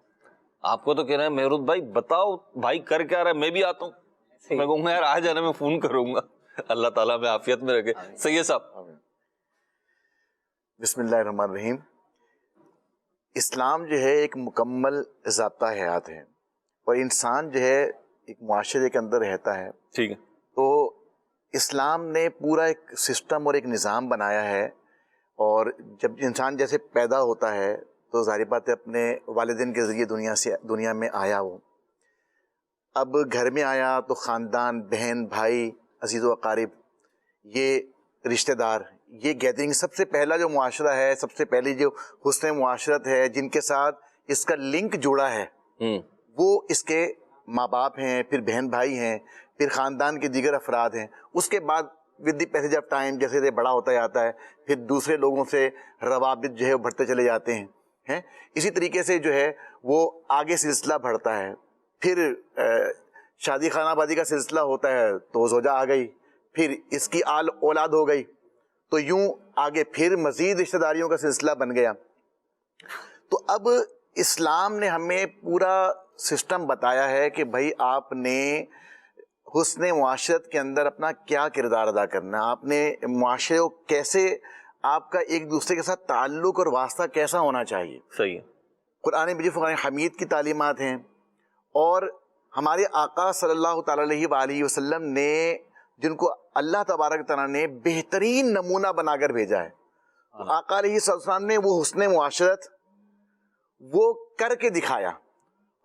آپ کو تو کہہ رہے ہیں میرود بھائی بتاؤ بھائی کر کیا رہا ہے, میں بھی آتا ہوں. میں کہوں گا یار آ جانا, میں فون کروں گا. اللہ تعالیٰ میں عافیت میں رکھے. سید صاحب. بسم اللہ الرحمن الرحیم. اسلام جو ہے ایک مکمل ضابطہ حیات ہے, اور انسان جو ہے ایک معاشرے کے اندر رہتا ہے. ٹھیک ہے. تو اسلام نے پورا ایک سسٹم اور ایک نظام بنایا ہے, اور جب انسان جیسے پیدا ہوتا ہے تو ظاہر بات ہے اپنے والدین کے ذریعے دنیا میں آیا وہ. اب گھر میں آیا تو خاندان, بہن بھائی, عزیز و اقارب, یہ رشتہ دار, یہ گیدرنگ سب سے پہلا جو معاشرہ ہے, سب سے پہلی جو حسن معاشرت ہے جن کے ساتھ اس کا لنک جڑا ہے وہ اس کے ماں باپ ہیں, پھر بہن بھائی ہیں, پھر خاندان کے دیگر افراد ہیں. اس کے بعد with the passage of time جیسے جیسے بڑا ہوتا جاتا ہے پھر دوسرے لوگوں سے روابط جو ہے وہ بڑھتے چلے جاتے ہیں. اسی طریقے سے جو ہے وہ آگے سلسلہ بڑھتا ہے. پھر شادی خانہ آبادی کا سلسلہ ہوتا ہے تو زوجہ آ گئی, پھر اس کی اولاد ہو گئی, تو یوں آگے پھر مزید رشتہ داریوں کا سلسلہ بن گیا. تو اب اسلام نے ہمیں پورا سسٹم بتایا ہے کہ بھائی آپ نے حسن معاشرت کے اندر اپنا کیا کردار ادا کرنا ہے, آپ نے معاشرے کو کیسے, آپ کا ایک دوسرے کے ساتھ تعلق اور واسطہ کیسا ہونا چاہیے. صحیح ہے. قرآن مجید فرقان حمید کی تعلیمات ہیں, اور ہمارے آقا صلی اللہ تعالیٰ علیہ وآلہ وسلم نے جن کو اللہ تبارک تعالیٰ نے بہترین نمونہ بنا کر بھیجا ہے. آقا علیہ السلام نے وہ حسن معاشرت وہ کر کے دکھایا,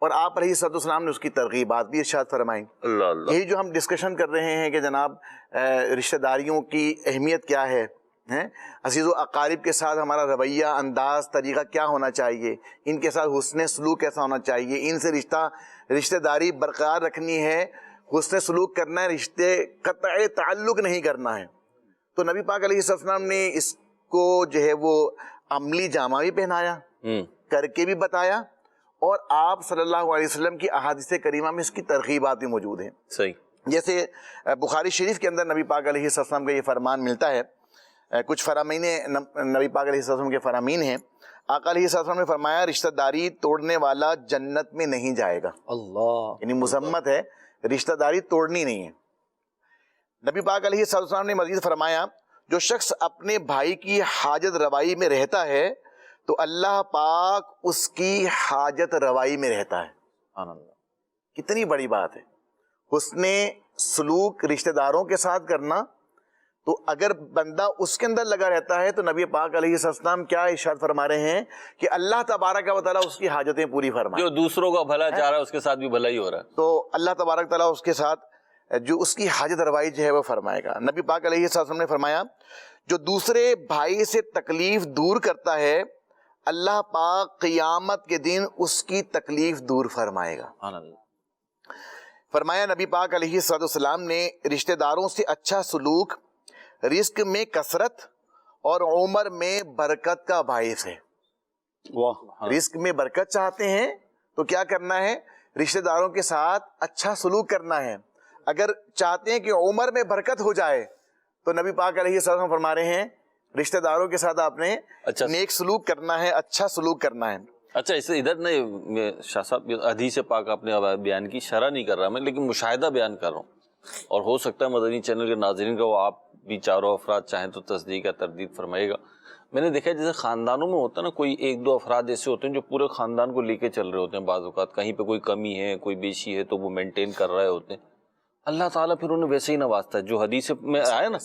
اور آپ علیہ السلام نے اس کی ترغیبات بھی ارشاد فرمائیں. یہی جو ہم ڈسکشن کر رہے ہیں کہ جناب رشتہ داریوں کی اہمیت کیا ہے, عزیز و اقارب کے ساتھ ہمارا رویہ, انداز, طریقہ کیا ہونا چاہیے, ان کے ساتھ حسن سلوک کیسا ہونا چاہیے, ان سے رشتہ داری برقرار رکھنی ہے, حسن سلوک کرنا ہے, رشتے قطع تعلق نہیں کرنا ہے. تو نبی پاک علیہ السلام نے اس کو جو ہے وہ عملی جامہ بھی پہنایا, کر کے بھی بتایا, اور آپ صلی اللہ علیہ وسلم کی احادیث کریمہ میں اس کی ترغیبات بھی موجود ہیں. صحیح. جیسے بخاری شریف کے اندر نبی پاک علیہ السلام کا یہ فرمان ملتا ہے, کچھ فرامین نبی پاک علیہ السلام کے فرامین ہیں. آقا علیہ السلام نے فرمایا رشتہ داری توڑنے والا جنت میں نہیں جائے گا. اللہ, یعنی مذمت ہے, رشتہ داری توڑنی نہیں ہے. نبی پاک علیہ السلام نے مزید فرمایا جو شخص اپنے بھائی کی حاجت روائی میں رہتا ہے تو اللہ پاک اس کی حاجت روائی میں رہتا ہے. کتنی بڑی بات ہے. حسن سلوک رشتہ داروں کے ساتھ کرنا, تو اگر بندہ اس کے اندر لگا رہتا ہے تو نبی پاک علیہ السلام کیا ارشاد فرما رہے ہیں کہ اللہ تبارک و تعالیٰ اس کی حاجتیں پوری فرمائے. جو دوسروں کا بھلا چاہ رہا ہے اس کے ساتھ بھی بھلا ہی ہو رہا ہے. تو اللہ تبارک تعالیٰ اس کے ساتھ جو اس کی حاجت روائی جو ہے وہ فرمائے گا. نبی پاک علیہ السلام نے فرمایا جو دوسرے بھائی سے تکلیف دور کرتا ہے اللہ پاک قیامت کے دن اس کی تکلیف دور فرمائے گا. فرمایا نبی پاک علیہ السلام نے رشتہ داروں سے اچھا سلوک رزق میں کثرت اور عمر میں برکت کا باعث ہے. رزق میں برکت چاہتے ہیں تو کیا کرنا ہے, رشتہ داروں کے ساتھ اچھا سلوک کرنا ہے. اگر چاہتے ہیں کہ عمر میں برکت ہو جائے تو نبی پاک علیہ السلام فرما رہے ہیں رشتہ داروں کے ساتھ آپ نے نیک سلوک کرنا ہے, اچھا سلوک کرنا ہے. اچھا, اس ادھر نہیں شاہ صاحب, حدیث پاک آپ نے بیان کی, شرح نہیں کر رہا میں, لیکن مشاہدہ بیان کر رہا ہوں, اور ہو سکتا ہے مدنی چینل کے ناظرین کا وہ آپ بھی چاروں افراد چاہیں تو تصدیق یا تردید فرمائے گا. میں نے دیکھا جیسے خاندانوں میں ہوتا ہے نا, کوئی ایک دو افراد ایسے ہوتے ہیں جو پورے خاندان کو لے کے چل رہے ہوتے ہیں. بعض اوقات کہیں پہ کوئی کمی ہے, کوئی بیشی ہے تو وہ مینٹین کر رہے ہوتے ہیں. اللہ تعالیٰ پھر انہیں ویسے ہی نوازتا ہے جو حدیث میں آیا نا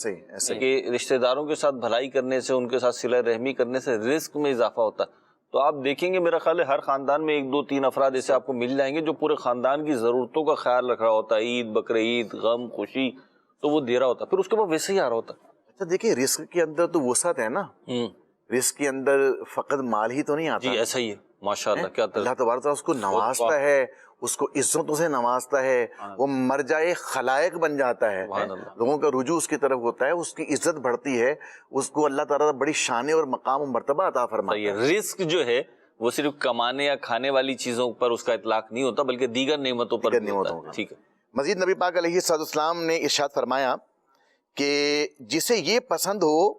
کہ رشتہ داروں کے ساتھ بھلائی کرنے سے, ان کے ساتھ صلہ رحمی کرنے سے رزق میں اضافہ ہوتا ہے. تو آپ دیکھیں گے میرا خیال ہے ہر خاندان میں ایک دو تین افراد ایسے آپ کو مل جائیں گے جو پورے خاندان کی ضرورتوں کا خیال رکھ رہا ہوتا ہے, عید بقرعید غم خوشی تو وہ دے رہا ہوتا ہے, پھر اس کے بعد ویسے ہی آ رہا ہوتا ہے. اچھا دیکھیں رزق کے اندر تو وسعت ہے نا, رزق کے اندر فقط مال ہی تو نہیں آتا. جی ایسا ہی ہے ماشاءاللہ. کیا اللہ تبارک تعالیٰ اس کو نوازتا ہے, اس کو عزتوں سے نوازتا ہے, وہ مرجع خلائق بن جاتا ہے, لوگوں کا رجوع اس کی طرف ہوتا ہے, اس کی عزت بڑھتی ہے, اس کو اللہ تعالیٰ بڑی شان اور مقام و مرتبہ عطا فرماتا ہے. رزق جو ہے وہ صرف کمانے یا کھانے والی چیزوں پر اس کا اطلاق نہیں ہوتا بلکہ دیگر نعمتوں پر بھی ہوتا ہے. ٹھیک ہے. مزید نبی پاک علیہ السلام نے ارشاد فرمایا کہ جسے یہ پسند ہو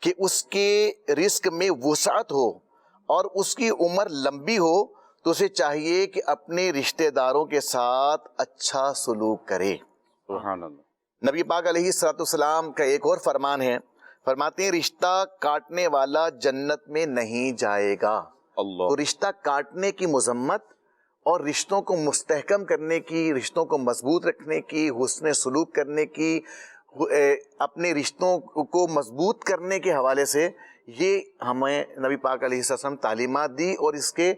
کہ اس کے رزق میں وسعت ہو اور اس کی عمر لمبی ہو تو اسے چاہیے کہ اپنے رشتہ داروں کے ساتھ اچھا سلوک کرے. سبحان اللہ. نبی پاک علیہ السلام کا ایک اور فرمان ہے، فرماتے ہیں رشتہ کاٹنے والا جنت میں نہیں جائے گا. اللہ. تو رشتہ کاٹنے کی مذمت اور رشتوں کو مستحکم کرنے کی، رشتوں کو مضبوط رکھنے کی، حسن سلوک کرنے کی، اپنے رشتوں کو مضبوط کرنے کے حوالے سے یہ ہمیں نبی پاک علیہ السلام تعلیمات دی اور اس کے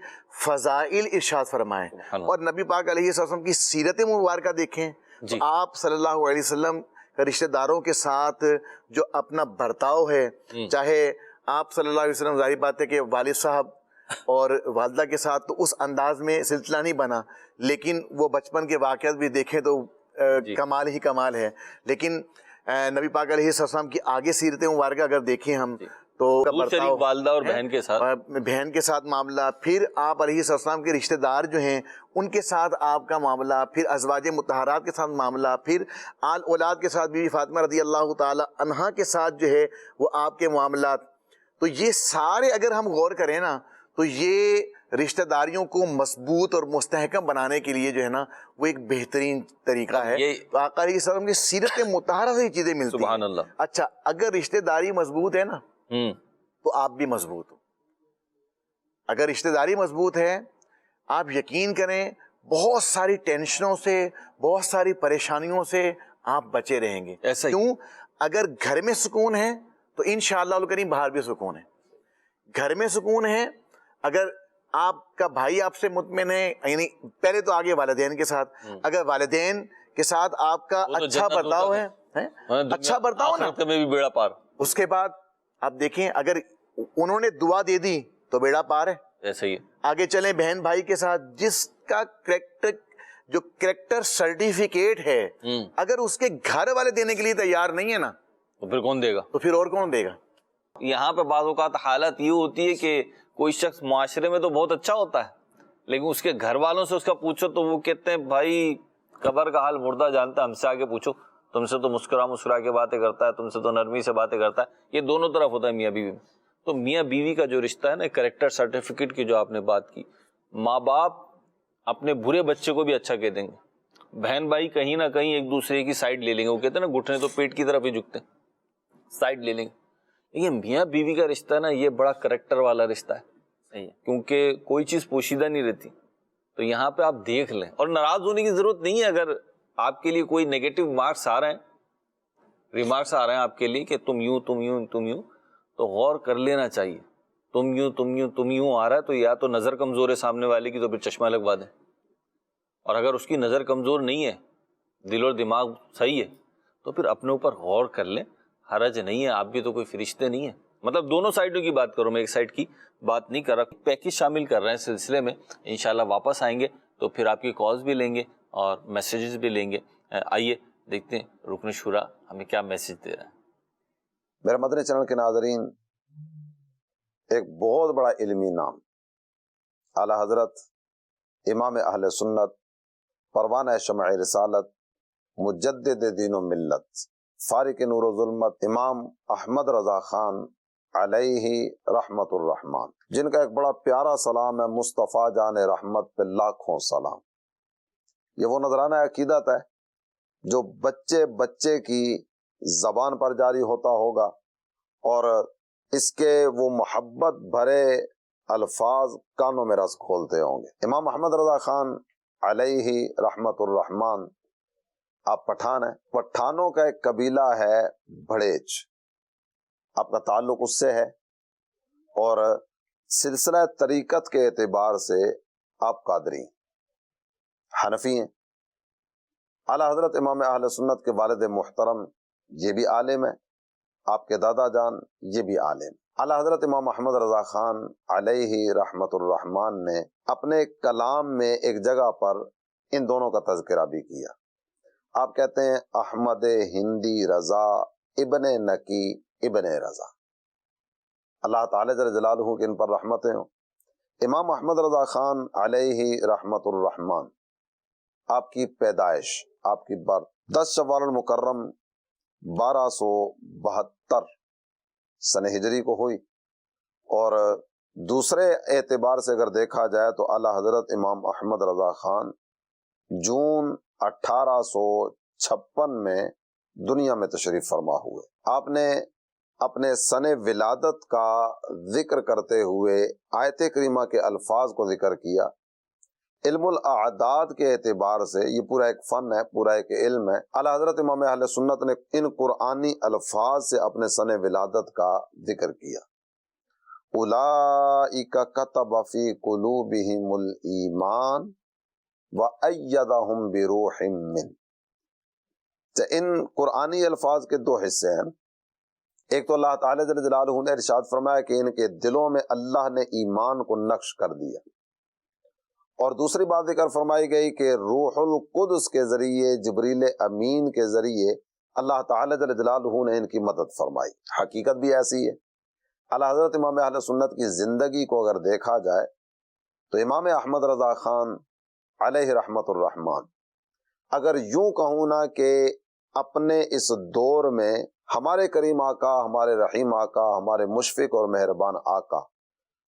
فضائل ارشاد فرمائے. اور نبی پاک علیہ السلام کی سیرت مبارکہ دیکھیں تو آپ صلی اللہ علیہ وسلم کا رشتہ داروں کے ساتھ جو اپنا برتاؤ ہے، چاہے آپ صلی اللہ علیہ وسلم، ظاہر بات ہے کہ والد صاحب اور والدہ کے ساتھ تو اس انداز میں سلسلہ نہیں بنا، لیکن وہ بچپن کے واقعات بھی دیکھیں تو کمال ہی کمال ہے. لیکن نبی پاک علیہ السلام کی آگے سیرت مبارکہ اگر دیکھیں ہم تو والدہ اور بہن کے ساتھ معاملہ، پھر آپ علیہ السلام کے رشتہ دار جو ہیں ان کے ساتھ آپ کا معاملہ، پھر ازواج مطہرات کے ساتھ معاملہ، پھر آل اولاد کے ساتھ بی بی فاطمہ رضی اللہ تعالی عنہا کے ساتھ جو ہے وہ آپ کے معاملات. تو یہ سارے اگر ہم غور کریں نا تو یہ رشتہ داریوں کو مضبوط اور مستحکم بنانے کے لیے جو ہے نا وہ ایک بہترین طریقہ ہے. تو آقا علیہ السلام کی سیرت مطہرہ سے یہ چیزیں ملتی ہیں. سبحان اللہ. اچھا اگر رشتہ داری مضبوط ہے نا تو آپ بھی مضبوط ہو. اگر رشتہ داری مضبوط ہے آپ یقین کریں بہت ساری ٹینشنوں سے، بہت ساری پریشانیوں سے آپ بچے رہیں گے. کیوں؟ اگر گھر میں سکون ہے تو انشاءاللہ الکریم باہر بھی سکون ہے. گھر میں سکون ہے، اگر آپ کا بھائی آپ سے مطمئن ہے، یعنی پہلے تو آگے والدین کے ساتھ، اگر والدین کے ساتھ آپ کا اچھا برتاؤ ہے، اچھا برتاؤ نا، میں بھی بیڑا پار. اس کے بعد آپ دیکھیں اگر انہوں نے دعا دے دی تو بیڑا پار ہے. ایسا ہی ہے. آگے چلیں بہن بھائی کے ساتھ، جس کا کریکٹر سرٹیفکیٹ ہے اگر اس کے گھر والے دینے کے لیے تیار نہیں ہے نا تو پھر کون دے گا؟ تو پھر اور کون دے گا؟ یہاں پہ بعض اوقات حالت یہ ہوتی ہے کہ کوئی شخص معاشرے میں تو بہت اچھا ہوتا ہے لیکن اس کے گھر والوں سے اس کا پوچھو تو وہ کہتے ہیں بھائی قبر کا حال مردہ جانتا ہے، ہم سے آگے پوچھو، تم سے تو مسکرا کے باتیں کرتا ہے، تم سے تو نرمی سے باتیں کرتا ہے. یہ دونوں طرف ہوتا ہے میاں بیوی میں. تو میاں بیوی کا جو رشتہ ہے نا، کریکٹر سرٹیفکیٹ کی جو آپ نے بات کی، ماں باپ اپنے برے بچے کو بھی اچھا کہہ دیں گے، بہن بھائی کہیں نہ کہیں ایک دوسرے کی سائڈ لے لیں گے. وہ کہتے ہیں نا گھٹنے تو پیٹ کی طرف ہی جھکتے ہیں، سائڈ لے لیں گے. یہ میاں بیوی کا رشتہ ہے نا، یہ بڑا کریکٹر والا رشتہ ہے، کیونکہ کوئی چیز پوشیدہ نہیں رہتی. تو یہاں پہ آپ دیکھ لیں، اور ناراض ہونے کی ضرورت نہیں ہے. اگر آپ کے لیے کوئی نیگیٹو ریمارکس آ رہے ہیں آپ کے لیے کہ تم یوں تو غور کر لینا چاہیے. تم یوں آ رہا ہے تو یا تو نظر کمزور ہے سامنے والے کی تو پھر چشمہ لگوا دیں، اور اگر اس کی نظر کمزور نہیں ہے، دل اور دماغ صحیح ہے، تو پھر اپنے اوپر غور کر لیں. حرج نہیں ہے، آپ بھی تو کوئی فرشتے نہیں ہیں. مطلب دونوں سائڈوں کی بات کروں میں، ایک سائڈ کی بات نہیں کر رہا. پیکج شامل کر رہے ہیں سلسلے میں، انشاءاللہ واپس آئیں گے تو پھر آپ کی کالز بھی لیں گے اور میسیجز بھی لیں گے. آئیے دیکھتے ہیں رکن شورا ہمیں کیا میسیج دے رہا ہے. میرے مدنی چینل کے ناظرین، ایک بہت بڑا علمی نام اعلیٰ حضرت امام اہل سنت، پروانہ شمع رسالت، مجدد دین و ملت، فارق نور و ظلمت، امام احمد رضا خان علیہ رحمت الرحمان، جن کا ایک بڑا پیارا سلام ہے، مصطفیٰ جان رحمت پہ لاکھوں سلام. یہ وہ نذرانہ عقیدت ہے جو بچے بچے کی زبان پر جاری ہوتا ہوگا اور اس کے وہ محبت بھرے الفاظ کانوں میں رس کھولتے ہوں گے. امام احمد رضا خان علیہ رحمت الرحمان، آپ پٹھان ہیں، پٹھانوں کا ایک قبیلہ ہے بھڑیچ، آپ کا تعلق اس سے ہے، اور سلسلہ طریقت کے اعتبار سے آپ قادری حنفی ہیں. اعلیٰ حضرت امام اہل سنت کے والد محترم یہ بھی عالم ہے، آپ کے دادا جان یہ بھی عالم. اعلیٰ حضرت امام احمد رضا خان علیہ رحمت الرحمان نے اپنے کلام میں ایک جگہ پر ان دونوں کا تذکرہ بھی کیا. آپ کہتے ہیں احمد ہندی رضا ابن نکی ابن رضا. اللہ تعالی جل جلالہ کہ ان پر رحمتیں ہوں. امام احمد رضا خان علیہ رحمت الرحمان، آپ کی پیدائش آپ کی برت 10 شوال المکرم 1272 سن ہجری کو ہوئی، اور دوسرے اعتبار سے اگر دیکھا جائے تو اعلیٰ حضرت امام احمد رضا خان جون 1856 میں دنیا میں تشریف فرما ہوئے۔ آپ نے اپنے سن ولادت کا ذکر کرتے ہوئے آیت کریمہ کے الفاظ کو ذکر کیا۔ علم الاعداد کے اعتبار سے یہ پورا ایک فن ہے، پورا ایک علم ہے۔ اعلیٰ حضرت امام اہل سنت نے ان قرآنی الفاظ سے اپنے سن ولادت کا ذکر کیا۔ اولئک کتب فی قلوبہم الایمان وأیدہم بروح من۔ ان قرآنی الفاظ کے دو حصے ہیں، ایک تو اللہ تعالیٰ جل جلالہ نے ارشاد فرمایا کہ ان کے دلوں میں اللہ نے ایمان کو نقش کر دیا، اور دوسری بات ذکر فرمائی گئی کہ روح القدس کے ذریعے، جبریل امین کے ذریعے اللہ تعالیٰ جل جلالہ نے ان کی مدد فرمائی۔ حقیقت بھی ایسی ہے۔ اعلیٰ حضرت امام اہل سنت کی زندگی کو اگر دیکھا جائے تو امام احمد رضا خان علیہ رحمت الرحمن، اگر یوں کہوں نا کہ اپنے اس دور میں ہمارے کریم آقا، ہمارے رحیم آقا، ہمارے مشفق اور مہربان آقا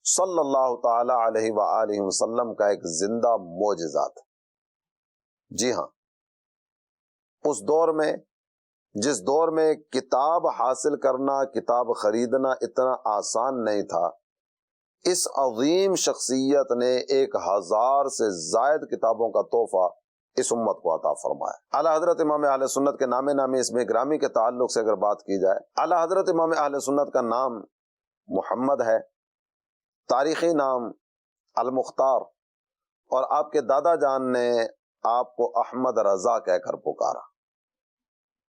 صلی اللہ تعالی علیہ وآلہ وسلم کا ایک زندہ معجزہ تھا۔ جی ہاں، اس دور میں، جس دور میں کتاب حاصل کرنا، کتاب خریدنا اتنا آسان نہیں تھا، اس عظیم شخصیت نے 1000 سے زائد کتابوں کا تحفہ اس امت کو عطا فرمایا۔ اعلیٰ حضرت امام اہل سنت کے نام نامی اسم گرامی کے تعلق سے اگر بات کی جائے، اعلیٰ حضرت امام اہل سنت کا نام محمد ہے، تاریخی نام المختار، اور آپ کے دادا جان نے آپ کو احمد رضا کہہ کر پکارا۔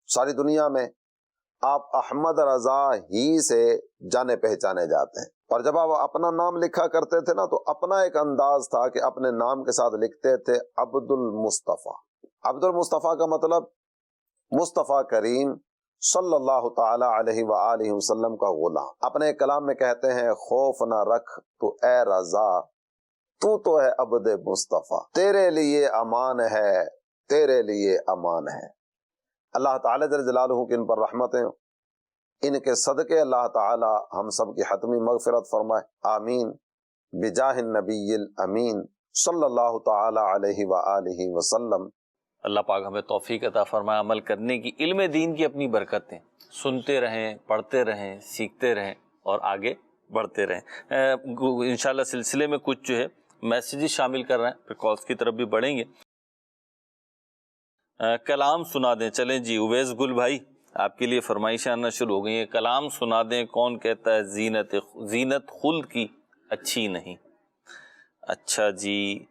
ساری دنیا میں آپ احمد رضا ہی سے جانے پہچانے جاتے ہیں، اور جب آپ اپنا نام لکھا کرتے تھے نا تو اپنا ایک انداز تھا کہ اپنے نام کے ساتھ لکھتے تھے عبد المصطفیٰ۔ عبد المصطفیٰ کا مطلب مصطفیٰ کریم صلی اللہ تعالی علیہ وآلہ وسلم کا غلام۔ اپنے کلام میں کہتے ہیں خوف نہ رکھ تو اے رضا، تو ہے عبد مصطفیٰ، تیرے لیے امان ہے، تیرے لیے امان ہے۔ اللہ تعالی جل جلالہ کی ان پر رحمتیں، ان کے صدقے اللہ تعالی ہم سب کی حتمی مغفرت فرمائے، آمین، بجاہ النبی الامین صلی اللہ تعالی علیہ وآلہ وسلم۔ اللہ پاک ہمیں توفیق عطا فرمائے عمل کرنے کی، علم دین کی اپنی برکتیں، سنتے رہیں، پڑھتے رہیں، سیکھتے رہیں اور آگے بڑھتے رہیں۔ انشاءاللہ سلسلے میں کچھ جو ہے میسیجز شامل کر رہے ہیں، پھر کالز کی طرف بھی بڑھیں گے۔ کلام سنا دیں، چلیں جی اویس گل بھائی آپ کے لیے فرمائشیں آنا شروع ہو گئی ہیں۔ کلام سنا دیں، کون کہتا ہے زینت خلد کی اچھی نہیں؟ اچھا جی،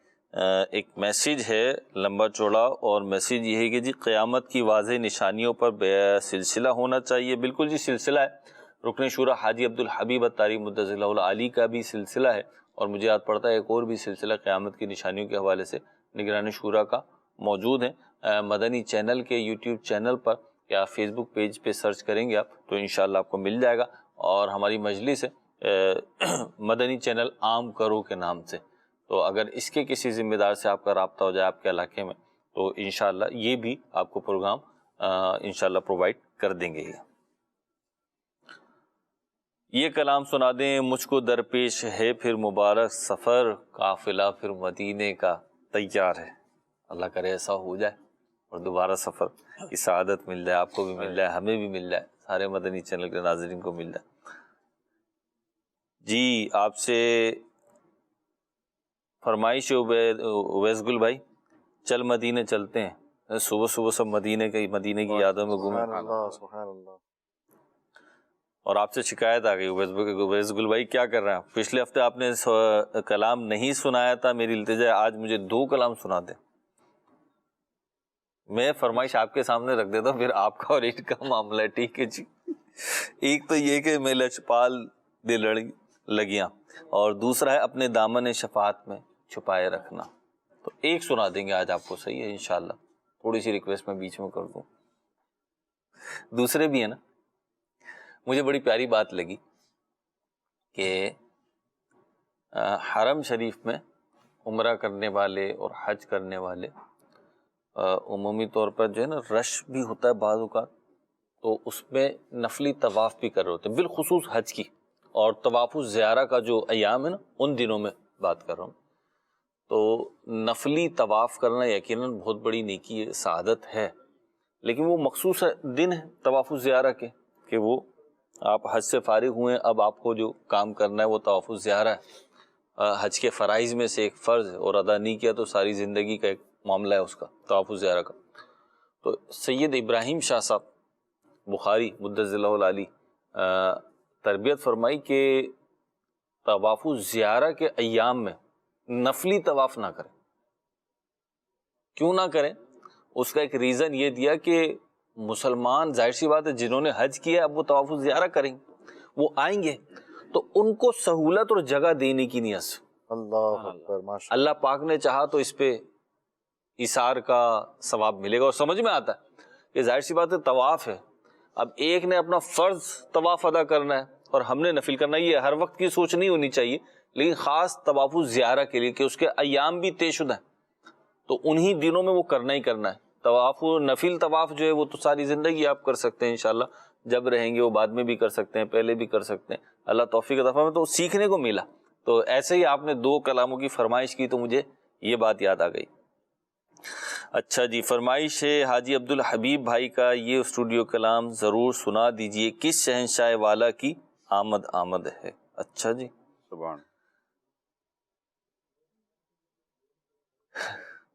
ایک میسیج ہے لمبا چوڑا، اور میسیج یہ ہے کہ جی قیامت کی واضح نشانیوں پر سلسلہ ہونا چاہیے۔ بالکل جی سلسلہ ہے، رکن شورا حاجی عبدالحبیب الطاری مدثر اللہ العالی کا بھی سلسلہ ہے، اور مجھے یاد پڑتا ہے ایک اور بھی سلسلہ قیامت کی نشانیوں کے حوالے سے نگران شورا کا موجود ہے۔ مدنی چینل کے یوٹیوب چینل پر یا فیس بک پیج پہ سرچ کریں گے آپ تو انشاءاللہ آپ کو مل جائے گا، اور ہماری مجلس ہے مدنی چینل عام کرو کے نام سے، تو اگر اس کے کسی ذمہ دار سے آپ کا رابطہ ہو جائے آپ کے علاقے میں تو انشاءاللہ یہ بھی آپ کو پروگرام انشاءاللہ پرووائڈ کر دیں گے۔ یہ کلام سنا دیں، مجھ کو درپیش ہے پھر مبارک سفر، قافلہ پھر مدینے کا تیار ہے۔ اللہ کرے ایسا ہو جائے اور دوبارہ سفر کی سعادت مل جائے، آپ کو بھی مل جائے، ہمیں بھی مل جائے، سارے مدنی چینل کے ناظرین کو مل جائے۔ جی آپ سے فرمائش اویس گل بھائی، چل مدینے چلتے ہیں، صبح صبح سب مدینے کی یادوں میں گھومیں۔ سبحان اللہ۔ اور آپ سے شکایت آ گئی اویس گل بھائی کیا کر رہے ہیں؟ پچھلے ہفتے آپ نے کلام نہیں سنایا تھا، میری التجا آج مجھے 2 کلام سنا دیں۔ میں فرمائش آپ کے سامنے رکھ دیتا ہوں، پھر آپ کا اور ایک کا معاملہ ہے، ٹھیک ہے جی؟ ایک تو یہ کہ میں لچپال دے لگیاں، اور دوسرا ہے اپنے دامن شفاعت میں چھپائے رکھنا۔ تو ایک سنا دیں گے آج آپ کو، صحیح ہے انشاءاللہ؟ تھوڑی سی ریکویسٹ میں بیچ میں کر دوں، دوسرے بھی ہیں نا۔ مجھے بڑی پیاری بات لگی کہ حرم شریف میں عمرہ کرنے والے اور حج کرنے والے عمومی طور پر جو ہے نا رش بھی ہوتا ہے بعض اوقات، تو اس میں نفلی طواف بھی کر رہے ہوتے ہیں، بالخصوص حج کی اور طواف الزیارہ کا جو ایام ہے نا ان دنوں میں بات کر رہا ہوں. تو نفلی طواف کرنا یقیناً بہت بڑی نیکی ہے، سعادت ہے، لیکن وہ مخصوص دن ہے طواف الزیارہ کے کہ وہ آپ حج سے فارغ ہوئے ہیں، اب آپ کو جو کام کرنا ہے وہ طواف الزیارہ ہے. حج کے فرائض میں سے ایک فرض ہے اور ادا نہیں کیا تو ساری زندگی کا ایک معاملہ ہے اس کا، طواف الزیارہ کا. تو سید ابراہیم شاہ صاحب بخاری مدثر اللہ العالی تربیت فرمائی کہ طواف الزیارہ کے ایام میں نفلی طواف نہ کریں. کیوں نہ کریں؟ اس کا ایک ریزن یہ دیا کہ مسلمان ظاہر سی بات ہے جنہوں نے حج کیا اب وہ طواف الزیارہ کریں، وہ آئیں گے تو ان کو سہولت اور جگہ دینے کی نیت سے اللہ اکبر، ماشاء اللہ پاک نے چاہا تو اس پہ ایثار کا ثواب ملے گا. اور سمجھ میں آتا ہے کہ ظاہر سی بات ہے طواف ہے، اب ایک نے اپنا فرض طواف ادا کرنا ہے اور ہم نے نفل کرنا ہے، یہ ہر وقت کی سوچ نہیں ہونی چاہیے، لیکن خاص طواف الزیارہ کے لیے کہ اس کے ایام بھی طے شدہ ہیں تو انہی دنوں میں وہ کرنا ہی کرنا ہے. طواف نفل طواف جو ہے وہ تو ساری زندگی آپ کر سکتے ہیں انشاءاللہ، جب رہیں گے وہ بعد میں بھی کر سکتے ہیں، پہلے بھی کر سکتے ہیں، اللہ توفیق عطا فرمائے. تو سیکھنے کو ملا. تو ایسے ہی آپ نے 2 کلاموں کی فرمائش کی تو مجھے یہ بات یاد آ گئی. اچھا جی، فرمائش ہے حاجی عبدالحبیب بھائی کا یہ اسٹوڈیو کلام ضرور سنا دیجئے، کس شہنشاہ والا کی آمد آمد ہے. اچھا جی، سبحان.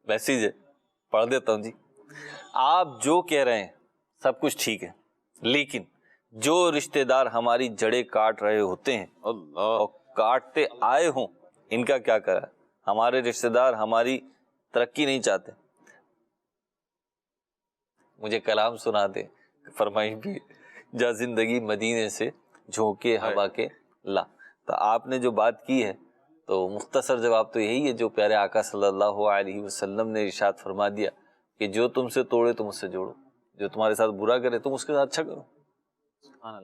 میسیج ہے پڑھ دیتا ہوں جی. آپ جو کہہ رہے ہیں سب کچھ ٹھیک ہے، لیکن جو رشتہ دار ہماری جڑیں کاٹ رہے ہوتے ہیں اور کاٹتے آئے ہوں ان کا کیا کرا؟ ہمارے رشتہ دار ہماری ترقی نہیں چاہتے. مجھے کلام سنا دے، فرمائش بھی جا زندگی مدینے سے جھونکے ہوا کے لا. تو آپ نے جو بات کی ہے تو مختصر جواب تو یہی ہے جو پیارے آقا صلی اللہ علیہ وسلم نے ارشاد فرما دیا کہ جو تم سے توڑے تم اس سے جوڑو، جو تمہارے ساتھ برا کرے تم اس کے ساتھ اچھا کرو.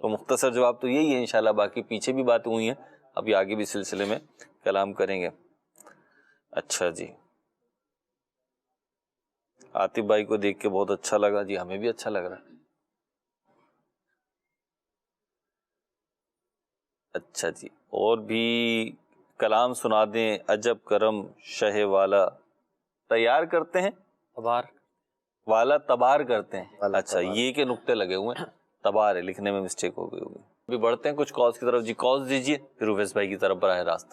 تو مختصر جواب تو یہی ہے انشاءاللہ. باقی پیچھے بھی باتیں ہوئی ہیں، ابھی آگے بھی سلسلے میں کلام کریں گے. اچھا جی، عاطف بھائی کو دیکھ کے بہت اچھا لگا جی، ہمیں بھی اچھا لگ رہا ہے. اچھا جی، اور بھی کلام سنا دیں. عجب کرم شہ والا تیار کرتے ہیں، تبار والا تبار کرتے ہیں. والا اچھا، تبار. یہ کہ نقطے لگے ہوئے ہیں، تبار ہے، لکھنے میں مسٹیک ہو گئی ہوگی. ابھی بڑھتے ہیں کچھ کالز کی طرف. جی کالز دیجیے، پھر اویس بھائی کی طرف براہ راست.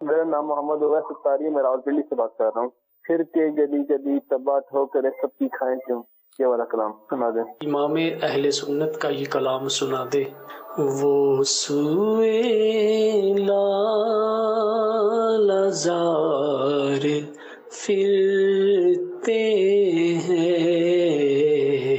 میرا نام محمد اویس ستاری ہے، میں راولپنڈی سے بات کر رہا ہوں. پھر کے گلی گلی تباہ ہو کرے سب کی کھائیں کیوں، یہ والا کلام سنا دیں. امام اہل سنت کا یہ کلام سنا دے. وہ سوئے لالزار پھرتے ہیں.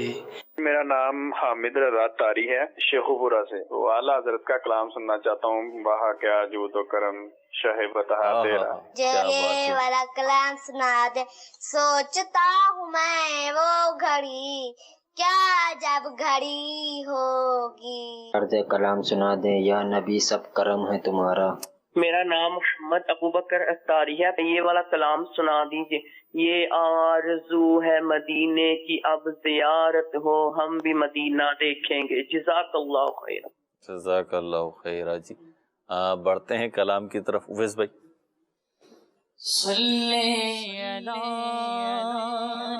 میرا نام حامد رضا تاری ہے، شیخوپورہ سے. وہ اعلیٰ حضرت کا کلام سننا چاہتا ہوں. وہاں کیا جود و کرم شہ بتا تیرا. یہ والا کلام سنا دے. سوچتا ہوں میں وہ گھڑی کیا جب گھڑی ہوگی. عرض کلام سنا دے. یا نبی سب کرم ہے تمہارا. میرا نام محمد ابوبکر اختاری ہے، یہ والا کلام سنا دیجیے. یہ آرزو ہے مدینے کی اب زیارت ہو، ہم بھی مدینہ دیکھیں گے. جزاک اللہ خیر. جزاک اللہ خیر. جی بڑھتے ہیں کلام کی طرف. اویس بھائی. صلی علی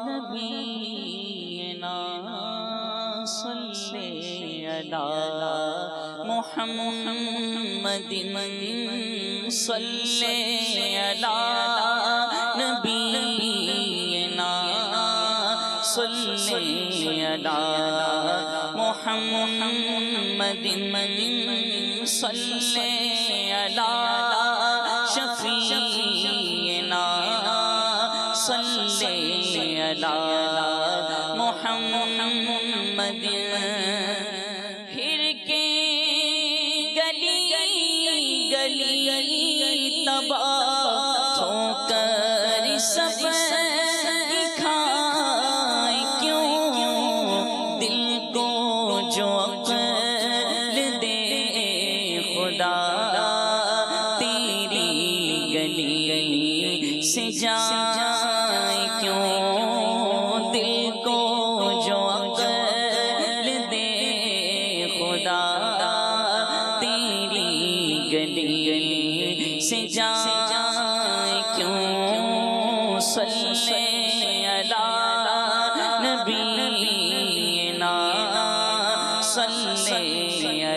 نبینا صلی علی محمد صلی علی نبینا صلی علی محمد صلی علی شفیعنا صلی علی محمد. پھر کے گلی گلی تباہ ہو کر سب کی کھائیں کیوں، دل کو جو عقل دے خدا تیری گلی سے جائیں کیوں.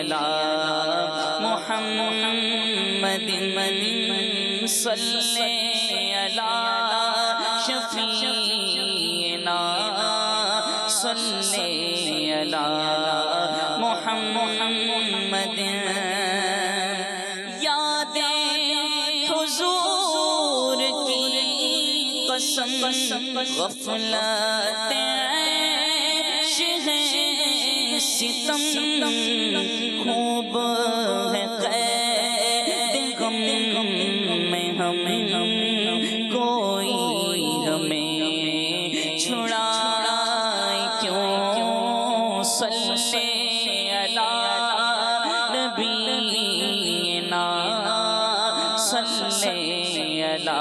علی محمد صلی علی شفیعنا صلی علی محمد یاد حضور کی قسم غفلت عیش ہے ستم خوب ہے قید غم میں ہمیں کوئی ہمیں چھڑائے کیوں صلی علی نبینا صلی علی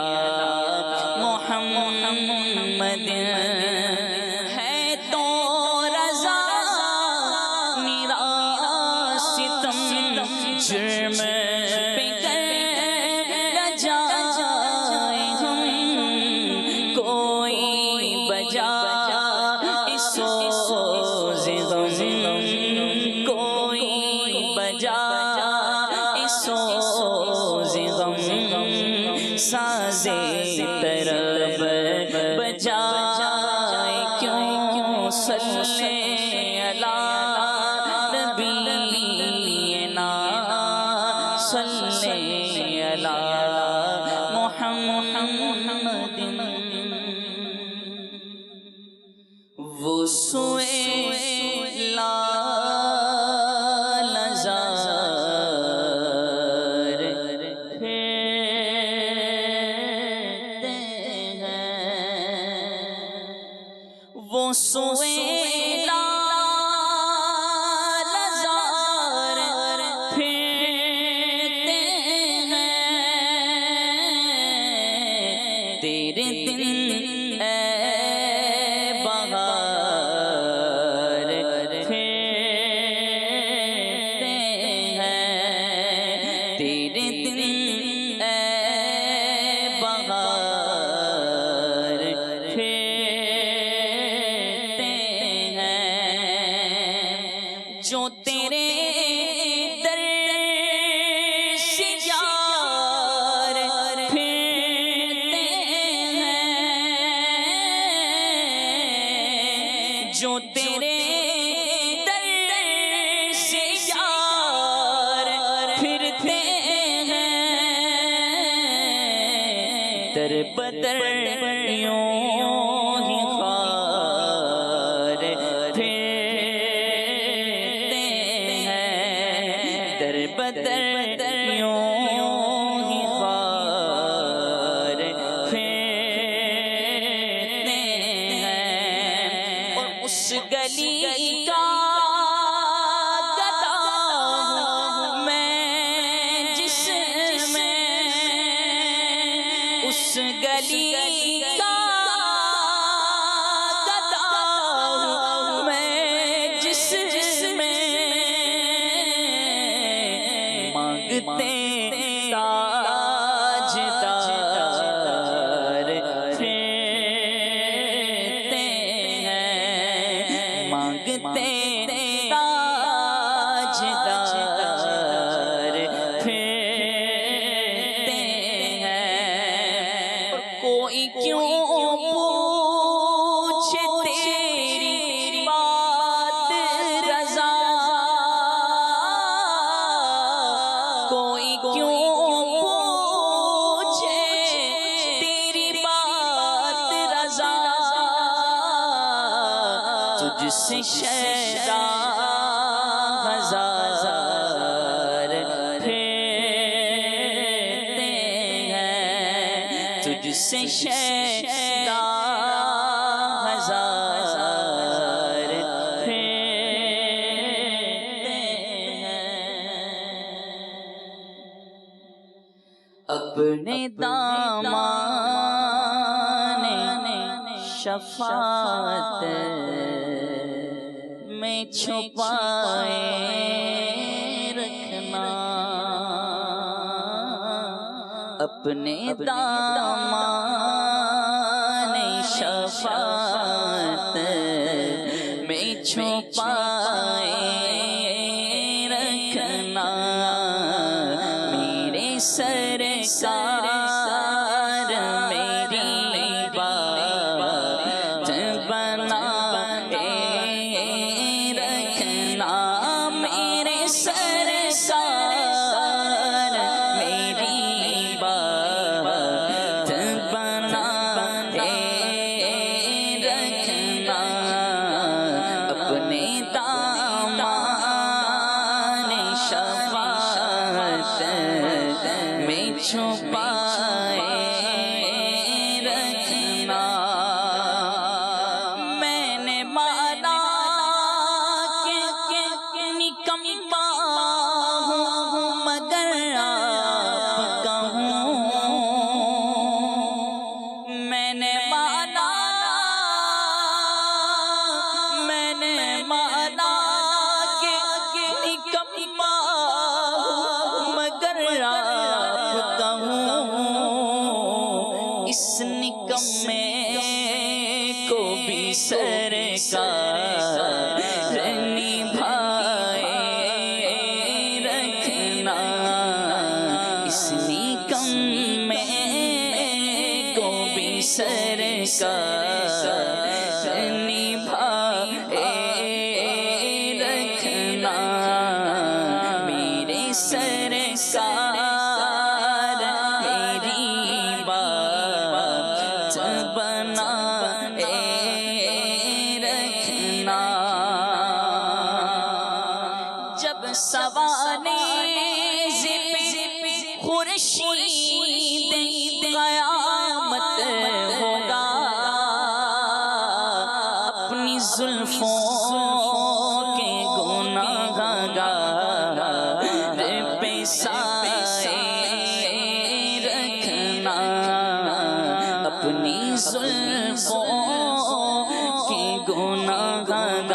محمد ہے تو رضا میرا ستم جرم پہ گر جائے ہم کوئی بجا اس سوز غم کوئی بجا اس سوز غم ساز طرب بجائے کیوں صلی علی نبینا صلی علی محمد وہ سوئے لال زار پھرتے ہیں وہ سوئے لال زار پھرتے ہیں تیرے دن اے بہار پھرتے ہیں تیرے دن اے بہار پھرتے ہیں جو تیرے در سے یار پھرتے ہیں جو تیرے در سے یار پھرتے ہیں در بدر یوں ہی خار پھرتے ہیں در بدر یوں ہی خار پھرتے ہیں اور اس گلی کا گدا ہوں میں جس میں اس گلی کا گدا ہوں میں جس میں مانگتے تاجدار پھرتے ہیں مانگتے تاجدار پھرتے ہیں کوئی کیوں پوچھے تیری بات رضا کوئی کیوں پوچھے تیری بات رضا تجھ سے شیدا ہزار پھرتے ہیں تجھ سے شیدا ہزار پھرتے ہیں اپنے دامان شفاعت میں چھپائے رکھنا اپنے دامان شفاعت میں چھپائے رکھنا سوانے خورشید قیامت ہوگا، اپنی زلفوں کے گناہگار پہ سایہ رکھنا، اپنی زلفوں کے گناہگار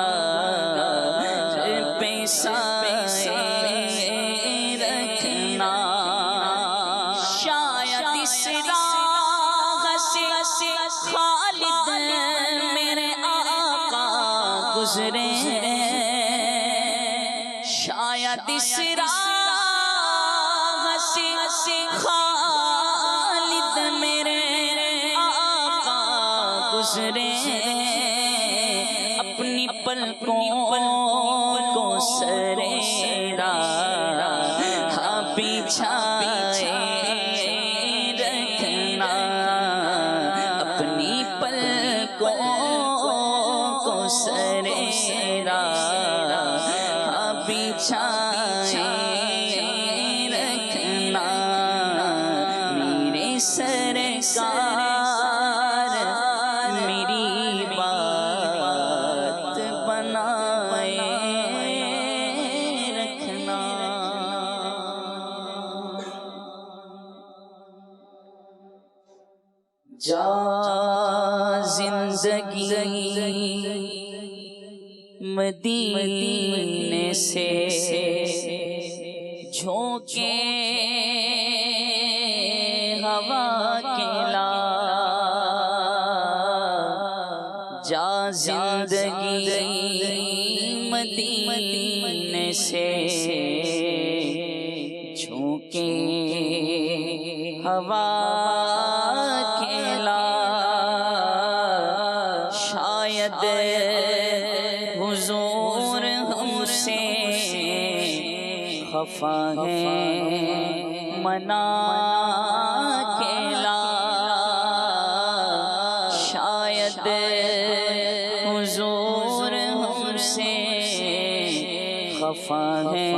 پہ سایہ رکھنا، شاید اس راہ سے خالد میرے آقا گزرے، شاید اس راہ سے خالد میرے آقا گزرے، اپنی پلکوں کو سرے راہ بچھائے رکھنا، اپنی پلکوں کو سرے راہ بچھائے رکھنا، میرے سرکار میری بات بنائے رکھنا۔ جا زندگی مدینے سے جھونکے ہوا کے لا، جا زندگی مدینے سے جھونکے ہوا کے لا، شاید حضور ہم سے خفا ہے منا کے لا، شاید حضور ہم سے خفا ہے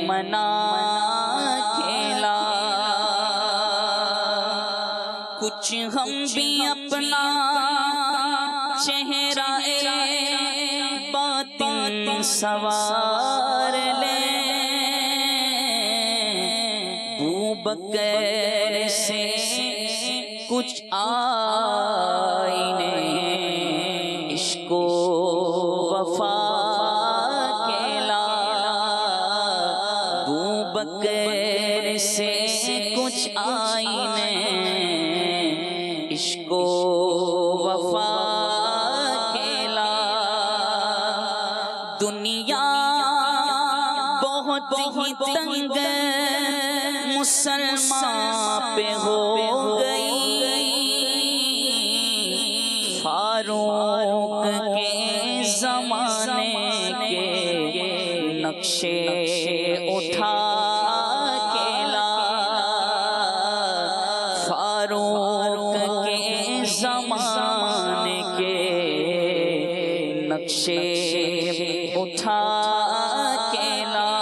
منا کے لا، کچھ ہم بھی اپنا چہرہ باطن سوار لیں، بکر سے کچھ آئینے عشق و وفا کے لا، بکر سے کچھ آئینے عشق و وفا کے لا، دنیا بہت ہی تنگ مسلمان پہ ہو گئی، فاروق کے زمانے کے نقشے اٹھا کے لا، فاروق کے زمانے کے نقشے اٹھا کے لا،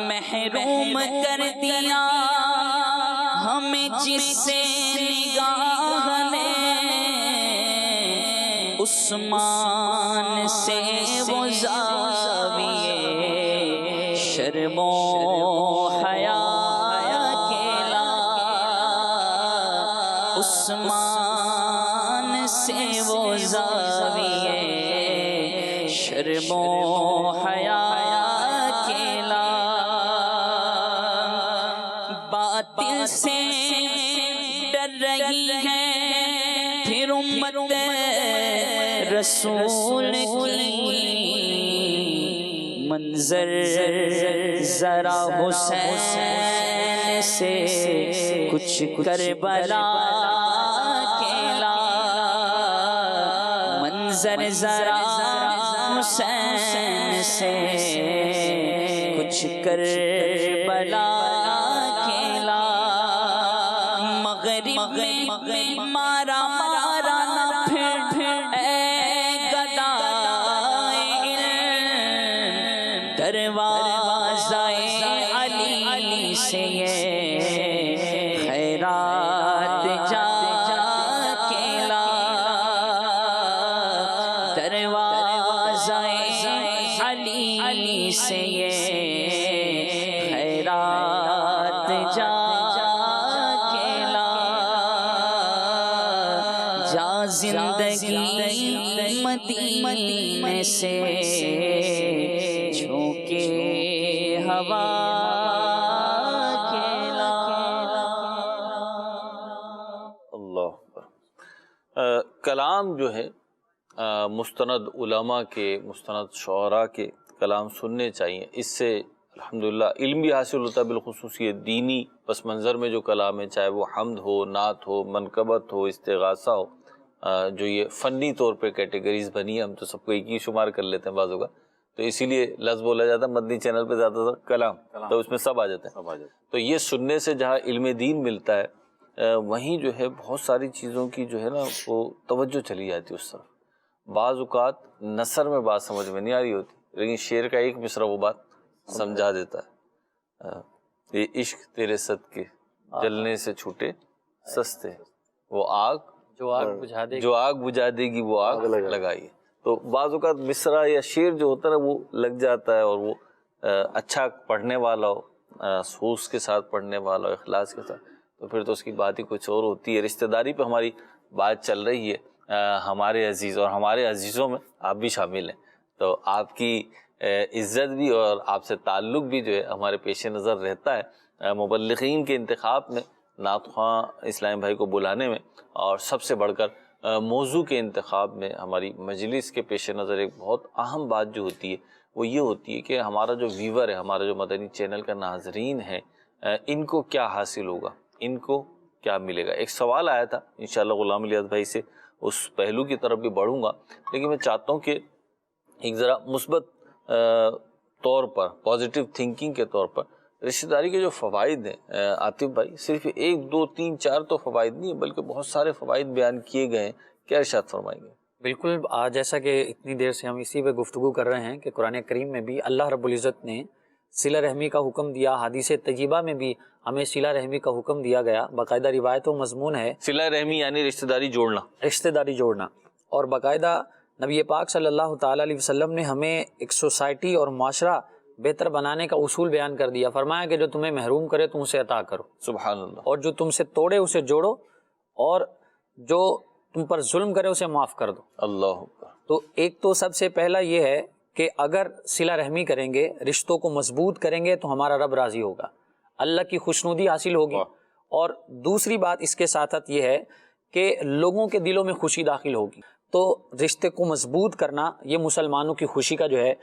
محروم کر دیا ہمیں جس سے نگاہ نے، عثمان سے وہ زاویے شرم و حیا کے لا، عثمان سے وہ زاویے شرم و حیا کے لا، باطل سے ڈر رہی ہے پھر امت رسول کی، منظر ذرا حسین سے کچھ کربلا کے لا، منظر ذرا حسین سے کچھ کربلا کے لا، مغرب میں مارا مارا نہ پھر اے گدائے علم، دروازہ علی سے یہ خیرات جا کے لا، دروازہ علی سے یہ خیرات جا کے لا، جا زندگی مدینے سے جھونکے ہوا کے لا۔ اللہ اکبر۔ کلام جو ہے مستند علماء کے، مستند شعراء کے کلام سننے چاہیے، اس سے الحمدللہ علم بھی حاصل ہوتا ہے، بالخصوص یہ دینی پس منظر میں جو کلام ہے، چاہے وہ حمد ہو، نعت ہو، منقبت ہو، استغاثہ ہو، جو یہ فنی طور پہ کیٹیگریز بنی ہے، ہم تو سب کو ایک ہی شمار کر لیتے ہیں بعضوں کا، تو اسی لیے لفظ بولا جاتا ہے مدنی چینل پہ زیادہ تر کلام، تو اس میں سب آ جاتے ہیں۔ تو یہ سننے سے جہاں علم دین ملتا ہے، وہیں جو ہے بہت ساری چیزوں کی جو ہے نا وہ توجہ چلی جاتی ہے اس طرف۔ بعض اوقات نثر میں بات سمجھ میں نہیں آ رہی ہوتی، لیکن شعر کا ایک مصرع وہ بات سمجھا دیتا ہے۔ یہ عشق تیرے صدقے جلنے سے چھوٹے سستے، وہ آگ جو آگ بجھا دے گی وہ آگ لگائیے۔ تو بعض اوقات مصرع یا شعر جو ہوتا ہے وہ لگ جاتا ہے، اور وہ اچھا پڑھنے والا ہو، سوز کے ساتھ پڑھنے والا ہو، اخلاص کے ساتھ، تو پھر تو اس کی بات ہی کچھ اور ہوتی ہے۔ رشتہ داری پہ ہماری بات چل رہی ہے، ہمارے عزیز اور ہمارے عزیزوں میں آپ بھی شامل ہیں، تو آپ کی عزت بھی اور آپ سے تعلق بھی جو ہے ہمارے پیش نظر رہتا ہے مبلغین کے انتخاب میں، نعت خواں اسلامی بھائی کو بلانے میں، اور سب سے بڑھ کر موضوع کے انتخاب میں ہماری مجلس کے پیش نظر ایک بہت اہم بات جو ہوتی ہے وہ یہ ہوتی ہے کہ ہمارا جو ویور ہے، ہمارا جو مدنی چینل کا ناظرین ہے، ان کو کیا حاصل ہوگا، ان کو کیا ملے گا۔ ایک سوال آیا تھا، انشاءاللہ غلام الیاس بھائی سے اس پہلو کی طرف بھی بڑھوں گا، لیکن میں چاہتا ہوں کہ ایک ذرا مثبت طور پر، پازیٹیو تھنکنگ کے طور پر رشتہ داری کے جو فوائد ہیں عاطف بھائی، صرف 1 2 3 4 تو فوائد نہیں ہیں بلکہ بہت سارے فوائد بیان کیے گئے ہیں، کیا ارشاد فرمائیں گے؟ بالکل، آج جیسا کہ اتنی دیر سے ہم اسی پہ گفتگو کر رہے ہیں کہ قرآن کریم میں بھی اللہ رب العزت نے صلہ رحمی کا حکم دیا، حدیث طیبہ میں بھی ہمیں صلہ رحمی کا حکم دیا گیا، باقاعدہ روایت و مضمون ہے۔ صلہ رحمی یعنی رشتہ داری جوڑنا، رشتہ داری جوڑنا، اور باقاعدہ نبی پاک صلی اللہ تعالیٰ علیہ وسلم نے ہمیں ایک سوسائٹی اور معاشرہ بہتر بنانے کا اصول بیان کر دیا، فرمایا کہ جو تمہیں محروم کرے تم اسے عطا کرو، سبحان اللہ، اور جو تم سے توڑے اسے جوڑو، اور جو تم پر ظلم کرے اسے معاف کر دو۔ اللہ اکبر۔ تو ایک تو سب سے پہلا یہ ہے کہ اگر صلہ رحمی کریں گے، رشتوں کو مضبوط کریں گے تو ہمارا رب راضی ہوگا، اللہ کی خوشنودی حاصل ہوگی، اور دوسری بات اس کے ساتھ یہ ہے کہ لوگوں کے دلوں میں خوشی داخل ہوگی۔ تو رشتے کو مضبوط کرنا یہ مسلمانوں کی خوشی کا جو ہے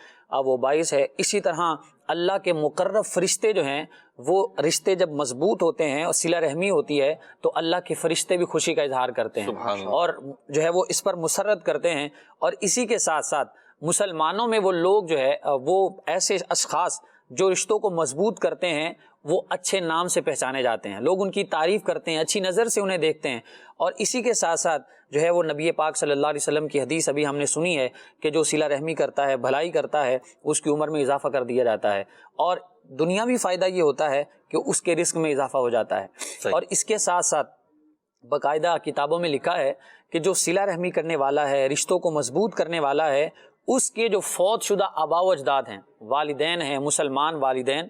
وہ باعث ہے۔ اسی طرح اللہ کے مقرب فرشتے جو ہیں وہ رشتے جب مضبوط ہوتے ہیں اور صلہ رحمی ہوتی ہے تو اللہ کے فرشتے بھی خوشی کا اظہار کرتے ہیں اور جو ہے وہ اس پر مسرت کرتے ہیں، اور اسی کے ساتھ ساتھ مسلمانوں میں وہ لوگ جو ہے وہ ایسے اشخاص جو رشتوں کو مضبوط کرتے ہیں وہ اچھے نام سے پہچانے جاتے ہیں، لوگ ان کی تعریف کرتے ہیں، اچھی نظر سے انہیں دیکھتے ہیں، اور اسی کے ساتھ ساتھ جو ہے وہ نبی پاک صلی اللہ علیہ وسلم کی حدیث ابھی ہم نے سنی ہے کہ جو صلہ رحمی کرتا ہے، بھلائی کرتا ہے، اس کی عمر میں اضافہ کر دیا جاتا ہے، اور دنیاوی فائدہ یہ ہوتا ہے کہ اس کے رزق میں اضافہ ہو جاتا ہے۔ اور اس کے ساتھ ساتھ باقاعدہ کتابوں میں لکھا ہے کہ جو صلہ رحمی کرنے والا ہے، رشتوں کو مضبوط کرنے والا ہے، اس کے جو فوت شدہ آبا و اجداد ہیں، والدین ہیں، مسلمان والدین،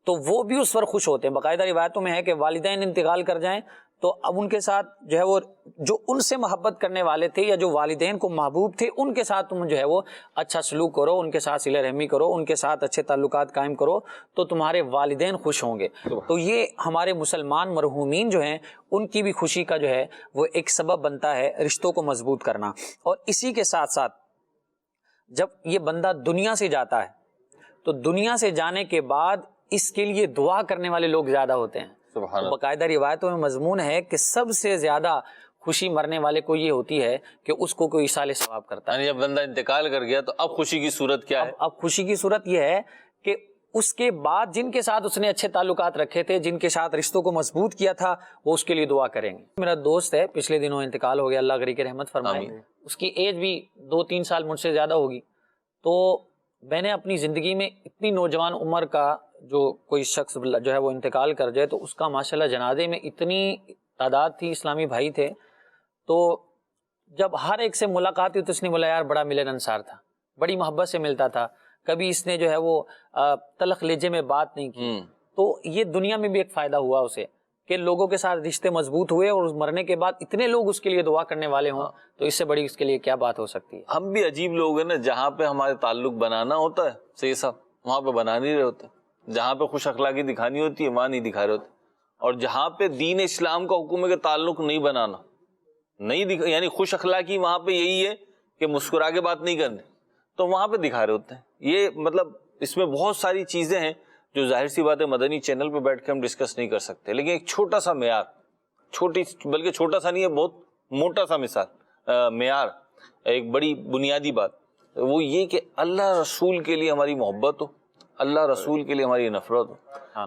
تو وہ بھی اس پر خوش ہوتے ہیں۔ باقاعدہ روایتوں میں ہے کہ والدین انتقال کر جائیں تو اب ان کے ساتھ جو ہے وہ جو ان سے محبت کرنے والے تھے یا جو والدین کو محبوب تھے ان کے ساتھ تم جو ہے وہ اچھا سلوک کرو، ان کے ساتھ صلہ رحمی کرو، ان کے ساتھ اچھے تعلقات قائم کرو تو تمہارے والدین خوش ہوں گے۔ تو یہ ہمارے مسلمان مرحومین جو ہیں ان کی بھی خوشی کا جو ہے وہ ایک سبب بنتا ہے رشتوں کو مضبوط کرنا۔ اور اسی کے ساتھ ساتھ جب یہ بندہ دنیا سے جاتا ہے تو دنیا سے جانے کے بعد اس کے لیے دعا کرنے والے لوگ زیادہ ہوتے ہیں۔ باقاعدہ روایتوں میں مضمون ہے کہ سب سے زیادہ خوشی مرنے والے کو یہ ہوتی ہے کہ اس کو کوئی ایصال ثواب کرتا ہے۔ یعنی جب بندہ انتقال کر گیا تو اب خوشی کی صورت کیا ہے؟ اب خوشی کی صورت یہ ہے کہ اس کے بعد جن کے ساتھ اس نے اچھے تعلقات رکھے تھے، جن کے ساتھ رشتوں کو مضبوط کیا تھا، وہ اس کے لیے دعا کریں گے۔ میرا دوست ہے، پچھلے دنوں انتقال ہو گیا، اللہ غریق رحمت فرمائے، اس کی ایج بھی 2-3 سال مجھ سے زیادہ ہوگی، تو میں نے اپنی زندگی میں اتنی نوجوان عمر کا جو کوئی شخص جو ہے وہ انتقال کر جائے تو اس کا ماشاءاللہ جنازے میں اتنی تعداد تھی، اسلامی بھائی تھے، تو جب ہر ایک سے ملاقات ہوئی تو اس نے بولا یار بڑا ملن انصار تھا، بڑی محبت سے ملتا تھا، کبھی اس نے جو ہے وہ تلخ لہجے میں بات نہیں کی. تو یہ دنیا میں بھی ایک فائدہ ہوا اسے کہ لوگوں کے ساتھ رشتے مضبوط ہوئے اور مرنے کے بعد اتنے لوگ اس کے لیے دعا کرنے والے ہوں تو اس سے بڑی اس کے لیے کیا بات ہو سکتی ہے. ہم بھی عجیب لوگ ہیں نا، جہاں پہ ہمارے تعلق بنانا ہوتا ہے سید صاحب وہاں پہ بنا نہیں رہے ہوتے، جہاں پہ خوش اخلاقی دکھانی ہوتی ہے وہاں نہیں دکھا رہے ہوتے، اور جہاں پہ دین اسلام کا حکم ہے کہ تعلق نہیں بنانا، نہیں یعنی خوش اخلاقی وہاں پہ یہی ہے کہ مسکرا کے بات نہیں کرنی، تو وہاں پہ دکھا رہے ہوتے ہیں. یہ مطلب اس میں بہت ساری چیزیں ہیں جو ظاہر سی بات ہے مدنی چینل پہ بیٹھ کے ہم ڈسکس نہیں کر سکتے، لیکن ایک چھوٹا سا معیار، بلکہ چھوٹا سا نہیں ہے، بہت موٹا سا معیار، ایک بڑی بنیادی بات وہ یہ کہ اللہ رسول کے لیے ہماری محبت ہو، اللہ رسول کے لیے ہماری نفرت ہو.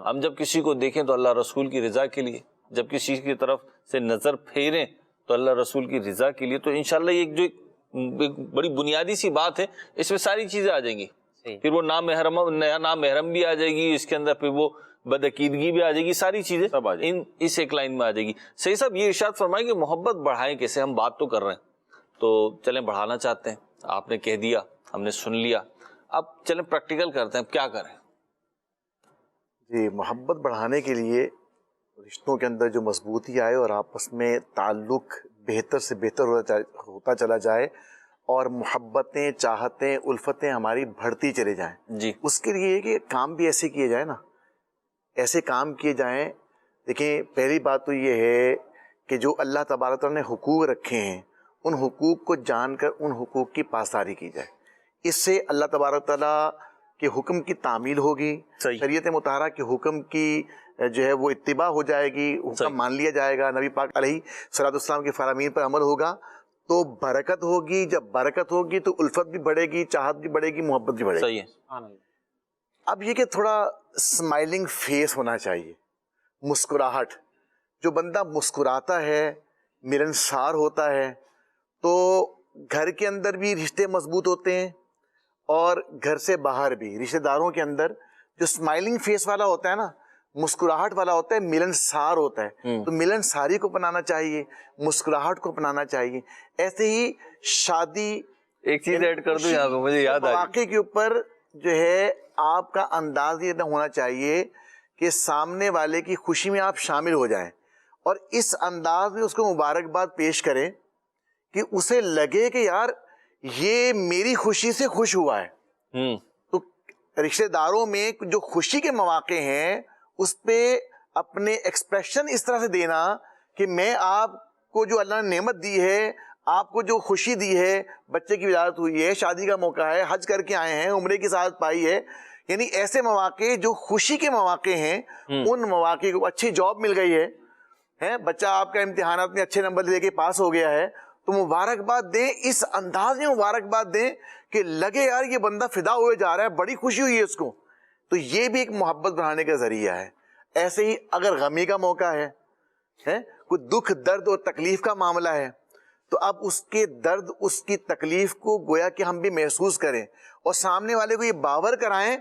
ہم جب کسی کو دیکھیں تو اللہ رسول کی رضا کے لیے، جب کسی کی طرف سے نظر پھیریں تو اللہ رسول کی رضا کے لیے. تو انشاءاللہ یہ جو ایک بڑی بنیادی سی بات ہے، اس میں ساری چیزیں آ جائیں گی. پھر وہ نامحرم بھی آ جائے گی اس کے اندر، پھر وہ بدعقیدگی بھی آ جائے گی، ساری چیزیں اس ایک لائن میں آ جائے گی. صحیح صاحب یہ ارشاد فرمائیں کہ محبت بڑھائیں کیسے؟ ہم بات تو کر رہے ہیں تو چلیں بڑھانا چاہتے ہیں، آپ نے کہہ دیا، ہم نے سن لیا، اب چلیں پریکٹیکل کرتے ہیں، اب کیا کریں؟ جی، محبت بڑھانے کے لیے رشتوں کے اندر جو مضبوطی آئے اور آپس میں تعلق بہتر سے بہتر ہوتا چلا جائے اور محبتیں، چاہتیں، الفتیں ہماری بڑھتی چلے جائیں، جی اس کے لیے کہ کام بھی ایسے کیے جائیں نا، ایسے کام کیے جائیں. دیکھیں پہلی بات تو یہ ہے کہ جو اللہ تبارک تعالیٰ نے حقوق رکھے ہیں ان حقوق کو جان کر ان حقوق کی پاسداری کی جائے. اس سے اللہ تبارک تعالیٰ کے حکم کی تعمیل ہوگی، شریعت مطہرہ کے حکم کی جو ہے وہ اتباع ہو جائے گی، حکم مان لیا جائے گا، نبی پاک علیہ صلاۃ والسلام کے فرامین پر عمل ہوگا تو برکت ہوگی. جب برکت ہوگی تو الفت بھی بڑھے گی، چاہت بھی بڑھے گی، محبت بھی بڑھے گی. صحیح ہے. اب یہ کہ تھوڑا اسمائلنگ فیس ہونا چاہیے، مسکراہٹ. جو بندہ مسکراتا ہے، ملنسار ہوتا ہے تو گھر کے اندر بھی رشتے مضبوط ہوتے ہیں اور گھر سے باہر بھی رشتہ داروں کے اندر. جو اسمائلنگ فیس والا ہوتا ہے نا، مسکراہٹ والا ہوتا ہے، ملنسار ہوتا ہے، تو ملنساری کو اپنانا چاہیے، مسکراہٹ کو اپنانا چاہیے. ایسے ہی شادی، ایک چیز ایڈ کر دوں یہاں پہ مجھے یاد آ گئی، واقعے کے اوپر جو ہے آپ کا انداز یہ ہونا چاہیے کہ سامنے والے کی خوشی میں آپ شامل ہو جائیں اور اس انداز میں اس کو مبارکباد پیش کریں کہ اسے لگے کہ یار یہ میری خوشی سے خوش ہوا ہے. تو رشتہ داروں میں جو خوشی کے مواقع ہیں اس پہ اپنے ایکسپریشن اس طرح سے دینا کہ میں آپ کو جو اللہ نے نعمت دی ہے، آپ کو جو خوشی دی ہے، بچے کی ولادت ہوئی ہے، شادی کا موقع ہے، حج کر کے آئے ہیں، عمرے کی سعادت پائی ہے، یعنی ایسے مواقع جو خوشی کے مواقع ہیں ان مواقع کو، اچھی جاب مل گئی ہے، بچہ آپ کا امتحانات میں اچھے نمبر لے کے پاس ہو گیا ہے تو مبارکباد دیں، اس انداز میں مبارکباد دیں کہ لگے یار یہ بندہ فدا ہوئے جا رہا ہے، بڑی خوشی ہوئی ہے اس کو. تو یہ بھی ایک محبت بڑھانے کا ذریعہ ہے. ایسے ہی اگر غمی کا موقع ہے، کوئی دکھ درد اور تکلیف کا معاملہ ہے تو اب اس کے درد، اس کی تکلیف کو گویا کہ ہم بھی محسوس کریں اور سامنے والے کو یہ باور کرائیں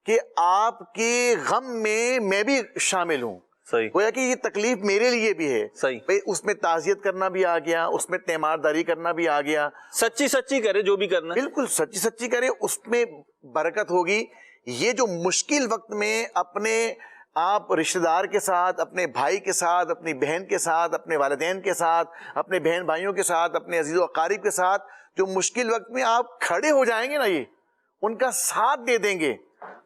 کہ آپ کے غم میں بھی شامل ہوں. گویا کہ یہ تکلیف میرے لیے بھی ہے. اس میں تعزیت کرنا بھی آ گیا، اس میں تیمارداری کرنا بھی آ گیا. سچی کرے جو بھی کرنا، بالکل سچی کرے، اس میں برکت ہوگی. یہ جو مشکل وقت میں اپنے آپ رشتہ دار کے ساتھ، اپنے بھائی کے ساتھ، اپنی بہن کے ساتھ، اپنے والدین کے ساتھ، اپنے بہن بھائیوں کے ساتھ، اپنے عزیز و اقارب کے ساتھ جو مشکل وقت میں آپ کھڑے ہو جائیں گے نا، یہ ان کا ساتھ دے دیں گے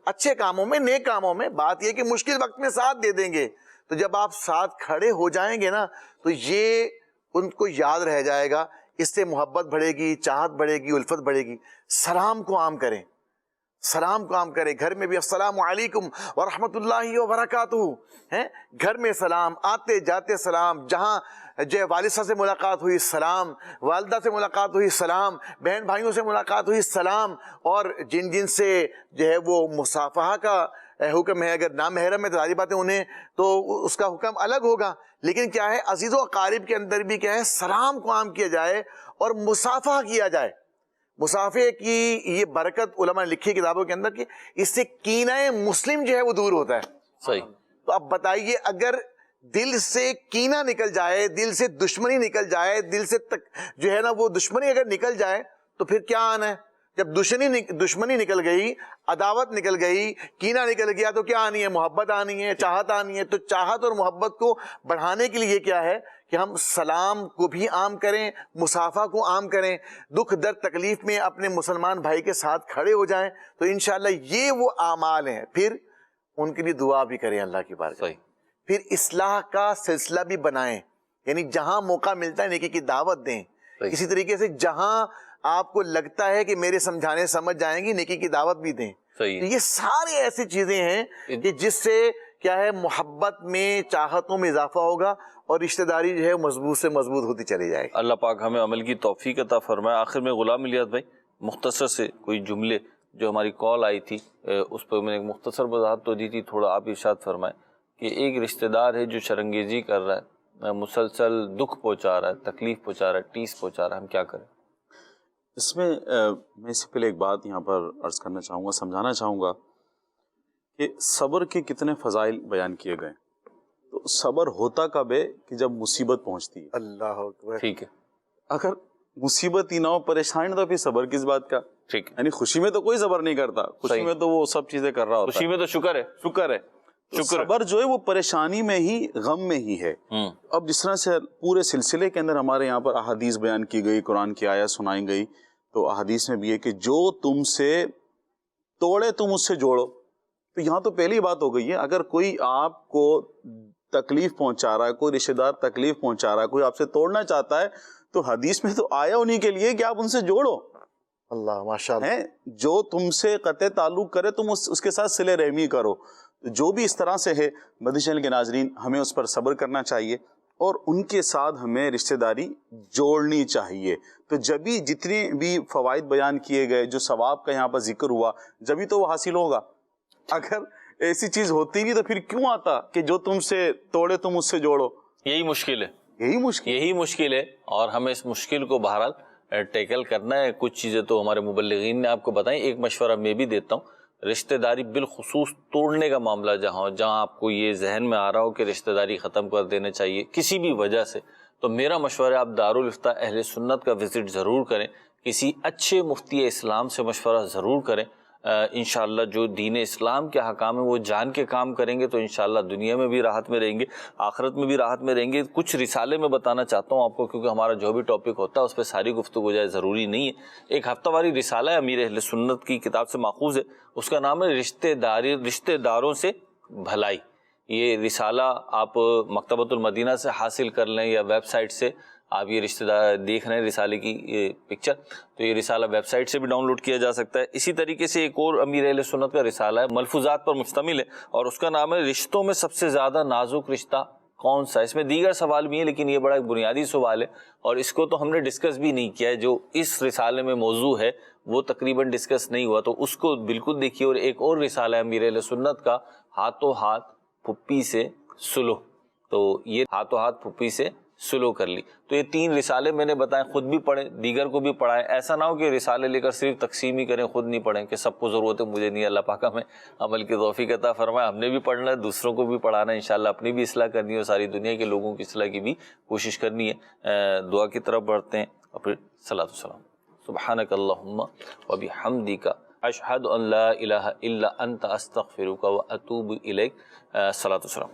اچھے کاموں میں، نیک کاموں میں. بات یہ کہ مشکل وقت میں ساتھ دے دیں گے تو جب آپ ساتھ کھڑے ہو جائیں گے نا تو یہ ان کو یاد رہ جائے گا. اس سے محبت بڑھے گی، چاہت بڑھے گی، الفت بڑھے گی. سلام کو عام کریں، سلام کو عام کریں. گھر میں بھی السلام علیکم ورحمۃ اللہ وبرکاتہ، گھر میں سلام، آتے جاتے سلام. جہاں جو والد صاحب سے ملاقات ہوئی سلام، والدہ سے ملاقات ہوئی سلام، بہن بھائیوں سے ملاقات ہوئی سلام. اور جن سے جو ہے وہ مصافحہ کا حکم ہے، اگر نامحرم ہے تو ساری باتیں انہیں تو اس کا حکم الگ ہوگا. لیکن کیا ہے، عزیز و اقارب کے اندر بھی کیا ہے، سلام کو عام کیا جائے اور مصافحہ کیا جائے. مسافے کی یہ برکت علماء نے لکھی کتابوں کے اندر کہ اس سے کینہ مسلم جو ہے وہ دور ہوتا ہے. صحیح. تو اب بتائیے اگر دل سے کینہ نکل جائے, دل سے دشمنی نکل جائے, دل سے جو ہے نا وہ دشمنی اگر نکل جائے تو پھر کیا آنا ہے؟ جب دشمنی نکل گئی, عداوت نکل گئی, کینہ نکل گیا تو کیا آنی ہے؟ محبت آنی ہے, چاہت آنی ہے. تو چاہت اور محبت کو بڑھانے کے لیے کیا ہے کہ ہم سلام کو بھی عام کریں, مصافحہ کو عام کریں, دکھ درد تکلیف میں اپنے مسلمان بھائی کے ساتھ کھڑے ہو جائیں. تو انشاءاللہ یہ وہ اعمال ہیں. پھر ان کے لیے دعا بھی کریں اللہ کی بارگاہ. پھر اصلاح کا سلسلہ بھی بنائیں, یعنی جہاں موقع ملتا ہے نیکی کی دعوت دیں. اسی طریقے سے جہاں آپ کو لگتا ہے کہ میرے سمجھانے سمجھ جائیں گی, نیکی کی دعوت بھی دیں. یہ سارے ایسی چیزیں ہیں کہ جس سے کیا ہے محبت میں, چاہتوں میں اضافہ ہوگا اور رشتہ داری جو ہے مضبوط سے مضبوط ہوتی چلی جائے گی. اللہ پاک ہمیں عمل کی توفیق عطا فرمائے. آخر میں غلام الیاس بھائی مختصر سے کوئی جملے, جو ہماری کال آئی تھی اس پر میں نے ایک مختصر وضاحت تو دی تھی, تھوڑا آپ ارشاد فرمائیں کہ ایک رشتہ دار ہے جو شرنگیزی کر رہا ہے, مسلسل دکھ پہنچا رہا ہے, تکلیف پہنچا رہا ہے, ٹیس پہنچا رہا ہے, ہم کیا کریں؟ اس میں میں اس سے پہلے ایک بات یہاں پر عرض کرنا چاہوں گا, سمجھانا چاہوں گا کہ صبر کے کتنے فضائل بیان کیے گئے. تو صبر ہوتا کب ہے کہ جب مصیبت پہنچتی ہے. اللہ اکبر. ٹھیک ہے. اگر مصیبت ہی نہ ہو, پریشانی, تو پھر صبر کس بات کا. ٹھیک ہے. یعنی خوشی میں تو کوئی صبر نہیں کرتا, خوشی میں تو وہ سب چیزیں کر رہا ہوتا ہے, خوشی میں تو شکر ہے, شکر ہے. صبر جو ہے وہ پریشانی میں ہی, غم میں ہی ہے. اب جس طرح سے پورے سلسلے کے اندر ہمارے یہاں پر احادیث بیان کی گئی, قرآن کی آیات سنائی گئی, تو احادیث میں بھی ہے کہ جو تم سے توڑے تم اس سے جوڑو. تو یہاں تو پہلی بات ہو گئی ہے, اگر کوئی آپ کو تکلیف پہنچا رہا ہے, کوئی رشتہ دار تکلیف پہنچا رہا ہے, کوئی آپ سے توڑنا چاہتا ہے, تو حدیث میں تو آیا انہی کے لیے کہ آپ ان سے جوڑو. اللہ ماشاءاللہ. جو تم سے قطع تعلق کرے تم اس کے ساتھ صلہ رحمی کرو. جو بھی اس طرح سے ہے مدنی چینل کے ناظرین, ہمیں اس پر صبر کرنا چاہیے اور ان کے ساتھ ہمیں رشتہ داری جوڑنی چاہیے. تو جبھی جتنے بھی فوائد بیان کیے گئے, جو ثواب کا یہاں پر ذکر ہوا, جبھی تو وہ حاصل ہوگا. اگر ایسی چیز ہوتی نہیں تو پھر کیوں آتا کہ جو تم سے توڑے تم اس سے جوڑو. یہی مشکل ہے, یہی مشکل ہے. اور ہمیں اس مشکل کو بہرحال ٹیکل کرنا ہے. کچھ چیزیں تو ہمارے مبلغین نے آپ کو بتائیں. ایک مشورہ میں بھی دیتا ہوں, رشتہ داری بالخصوص توڑنے کا معاملہ جہاں آپ کو یہ ذہن میں آ رہا ہو کہ رشتہ داری ختم کر دینے چاہیے کسی بھی وجہ سے, تو میرا مشورہ ہے آپ دارالفتاء اہل سنت کا وزٹ ضرور کریں, کسی اچھے مفتی اسلام سے مشورہ ضرور کریں. انشاءاللہ جو دین اسلام کے حکام ہیں وہ جان کے کام کریں گے تو انشاءاللہ دنیا میں بھی راحت میں رہیں گے, آخرت میں بھی راحت میں رہیں گے. کچھ رسالے میں بتانا چاہتا ہوں آپ کو, کیونکہ ہمارا جو بھی ٹاپک ہوتا ہے اس پہ ساری گفتگو جائے ضروری نہیں ہے. ایک ہفتہ واری رسالہ ہے, امیر اہل سنت کی کتاب سے ماخوذ ہے, اس کا نام ہے رشتہ داروں سے بھلائی. یہ رسالہ آپ مکتبۃ المدینہ سے حاصل کر لیں یا ویب سائٹ سے, آپ یہ رشتہ دار دیکھ رہے ہیں رسالے کی یہ پکچر, تو یہ رسالہ ویب سائٹ سے بھی ڈاؤن لوڈ کیا جا سکتا ہے. اسی طریقے سے ایک اور امیر اہل سنت کا رسالہ ہے, ملفوظات پر مشتمل ہے, اور اس کا نام ہے رشتوں میں سب سے زیادہ نازک رشتہ کون سا. اس میں دیگر سوال بھی ہیں لیکن یہ بڑا ایک بنیادی سوال ہے اور اس کو تو ہم نے ڈسکس بھی نہیں کیا ہے. جو اس رسالے میں موضوع ہے وہ تقریباً ڈسکس نہیں ہوا, تو اس کو بالکل دیکھیے. اور ایک اور رسالہ ہے امیر اہل سنت کا, ہاتھوں ہاتھ پھپھی سے سلو, تو یہ ہاتھوں ہاتھ پھپھی سے سلو کر لی. تو یہ 3 رسالے میں نے بتائے, خود بھی پڑھیں, دیگر کو بھی پڑھائیں. ایسا نہ ہو کہ رسالے لے کر صرف تقسیم ہی کریں, خود نہیں پڑھیں کہ سب کو ضرورت ہے مجھے نہیں. اللہ پاک ہمیں عمل کی توفیق عطا فرمائے. ہم نے بھی پڑھنا ہے, دوسروں کو بھی پڑھانا ہے, انشاءاللہ اپنی بھی اصلاح کرنی ہے اور ساری دنیا کے لوگوں کی اصلاح کی بھی کوشش کرنی ہے. دعا کی طرف بڑھتے ہیں اور پھر صلاۃ والسلام. سبحانک اللہم وبحمدک اشہد ان لا الہ الا انت استغفرک واتوب الیک. صلاۃ والسلام.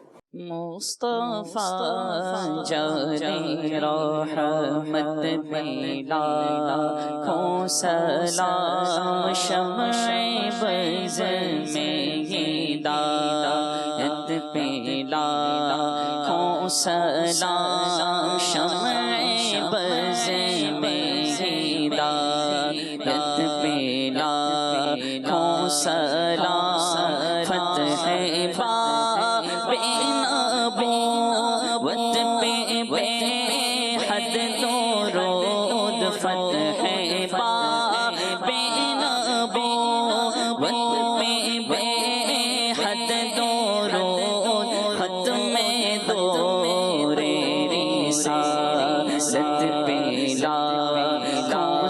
مصطفیٰ جان رحمت ملا کھو سلام شمع بز میں ہدایت پلا کھو سلام شمع بز میں ہدایت پلا کھو سلام فتح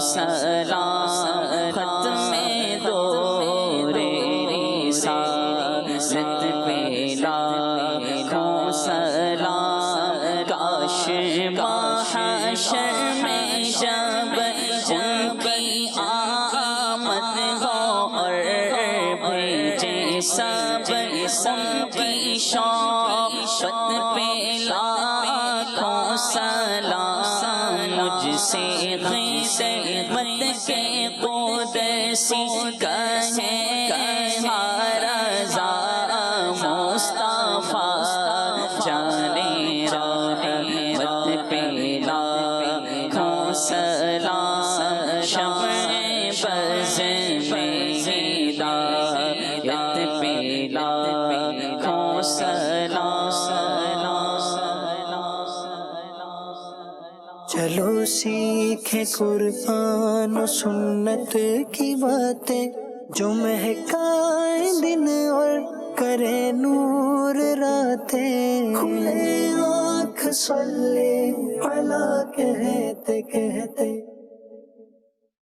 سلام ہو اور بھیجے سب ان کی شوقت پہ لاکھوں سلام مجھ سے خدمت کے قدسی کہے ہر رضا مصطفیٰ جانے رحمت پہ لاکھوں سلام شمع بز میں ہدایت پہ لاکھوں سلام چلو سیکھیں قرآن و سنت کی باتیں جو مہکائیں دن اور کرے نور راتیں کھلے آنکھ صلی علی کہتے کہتے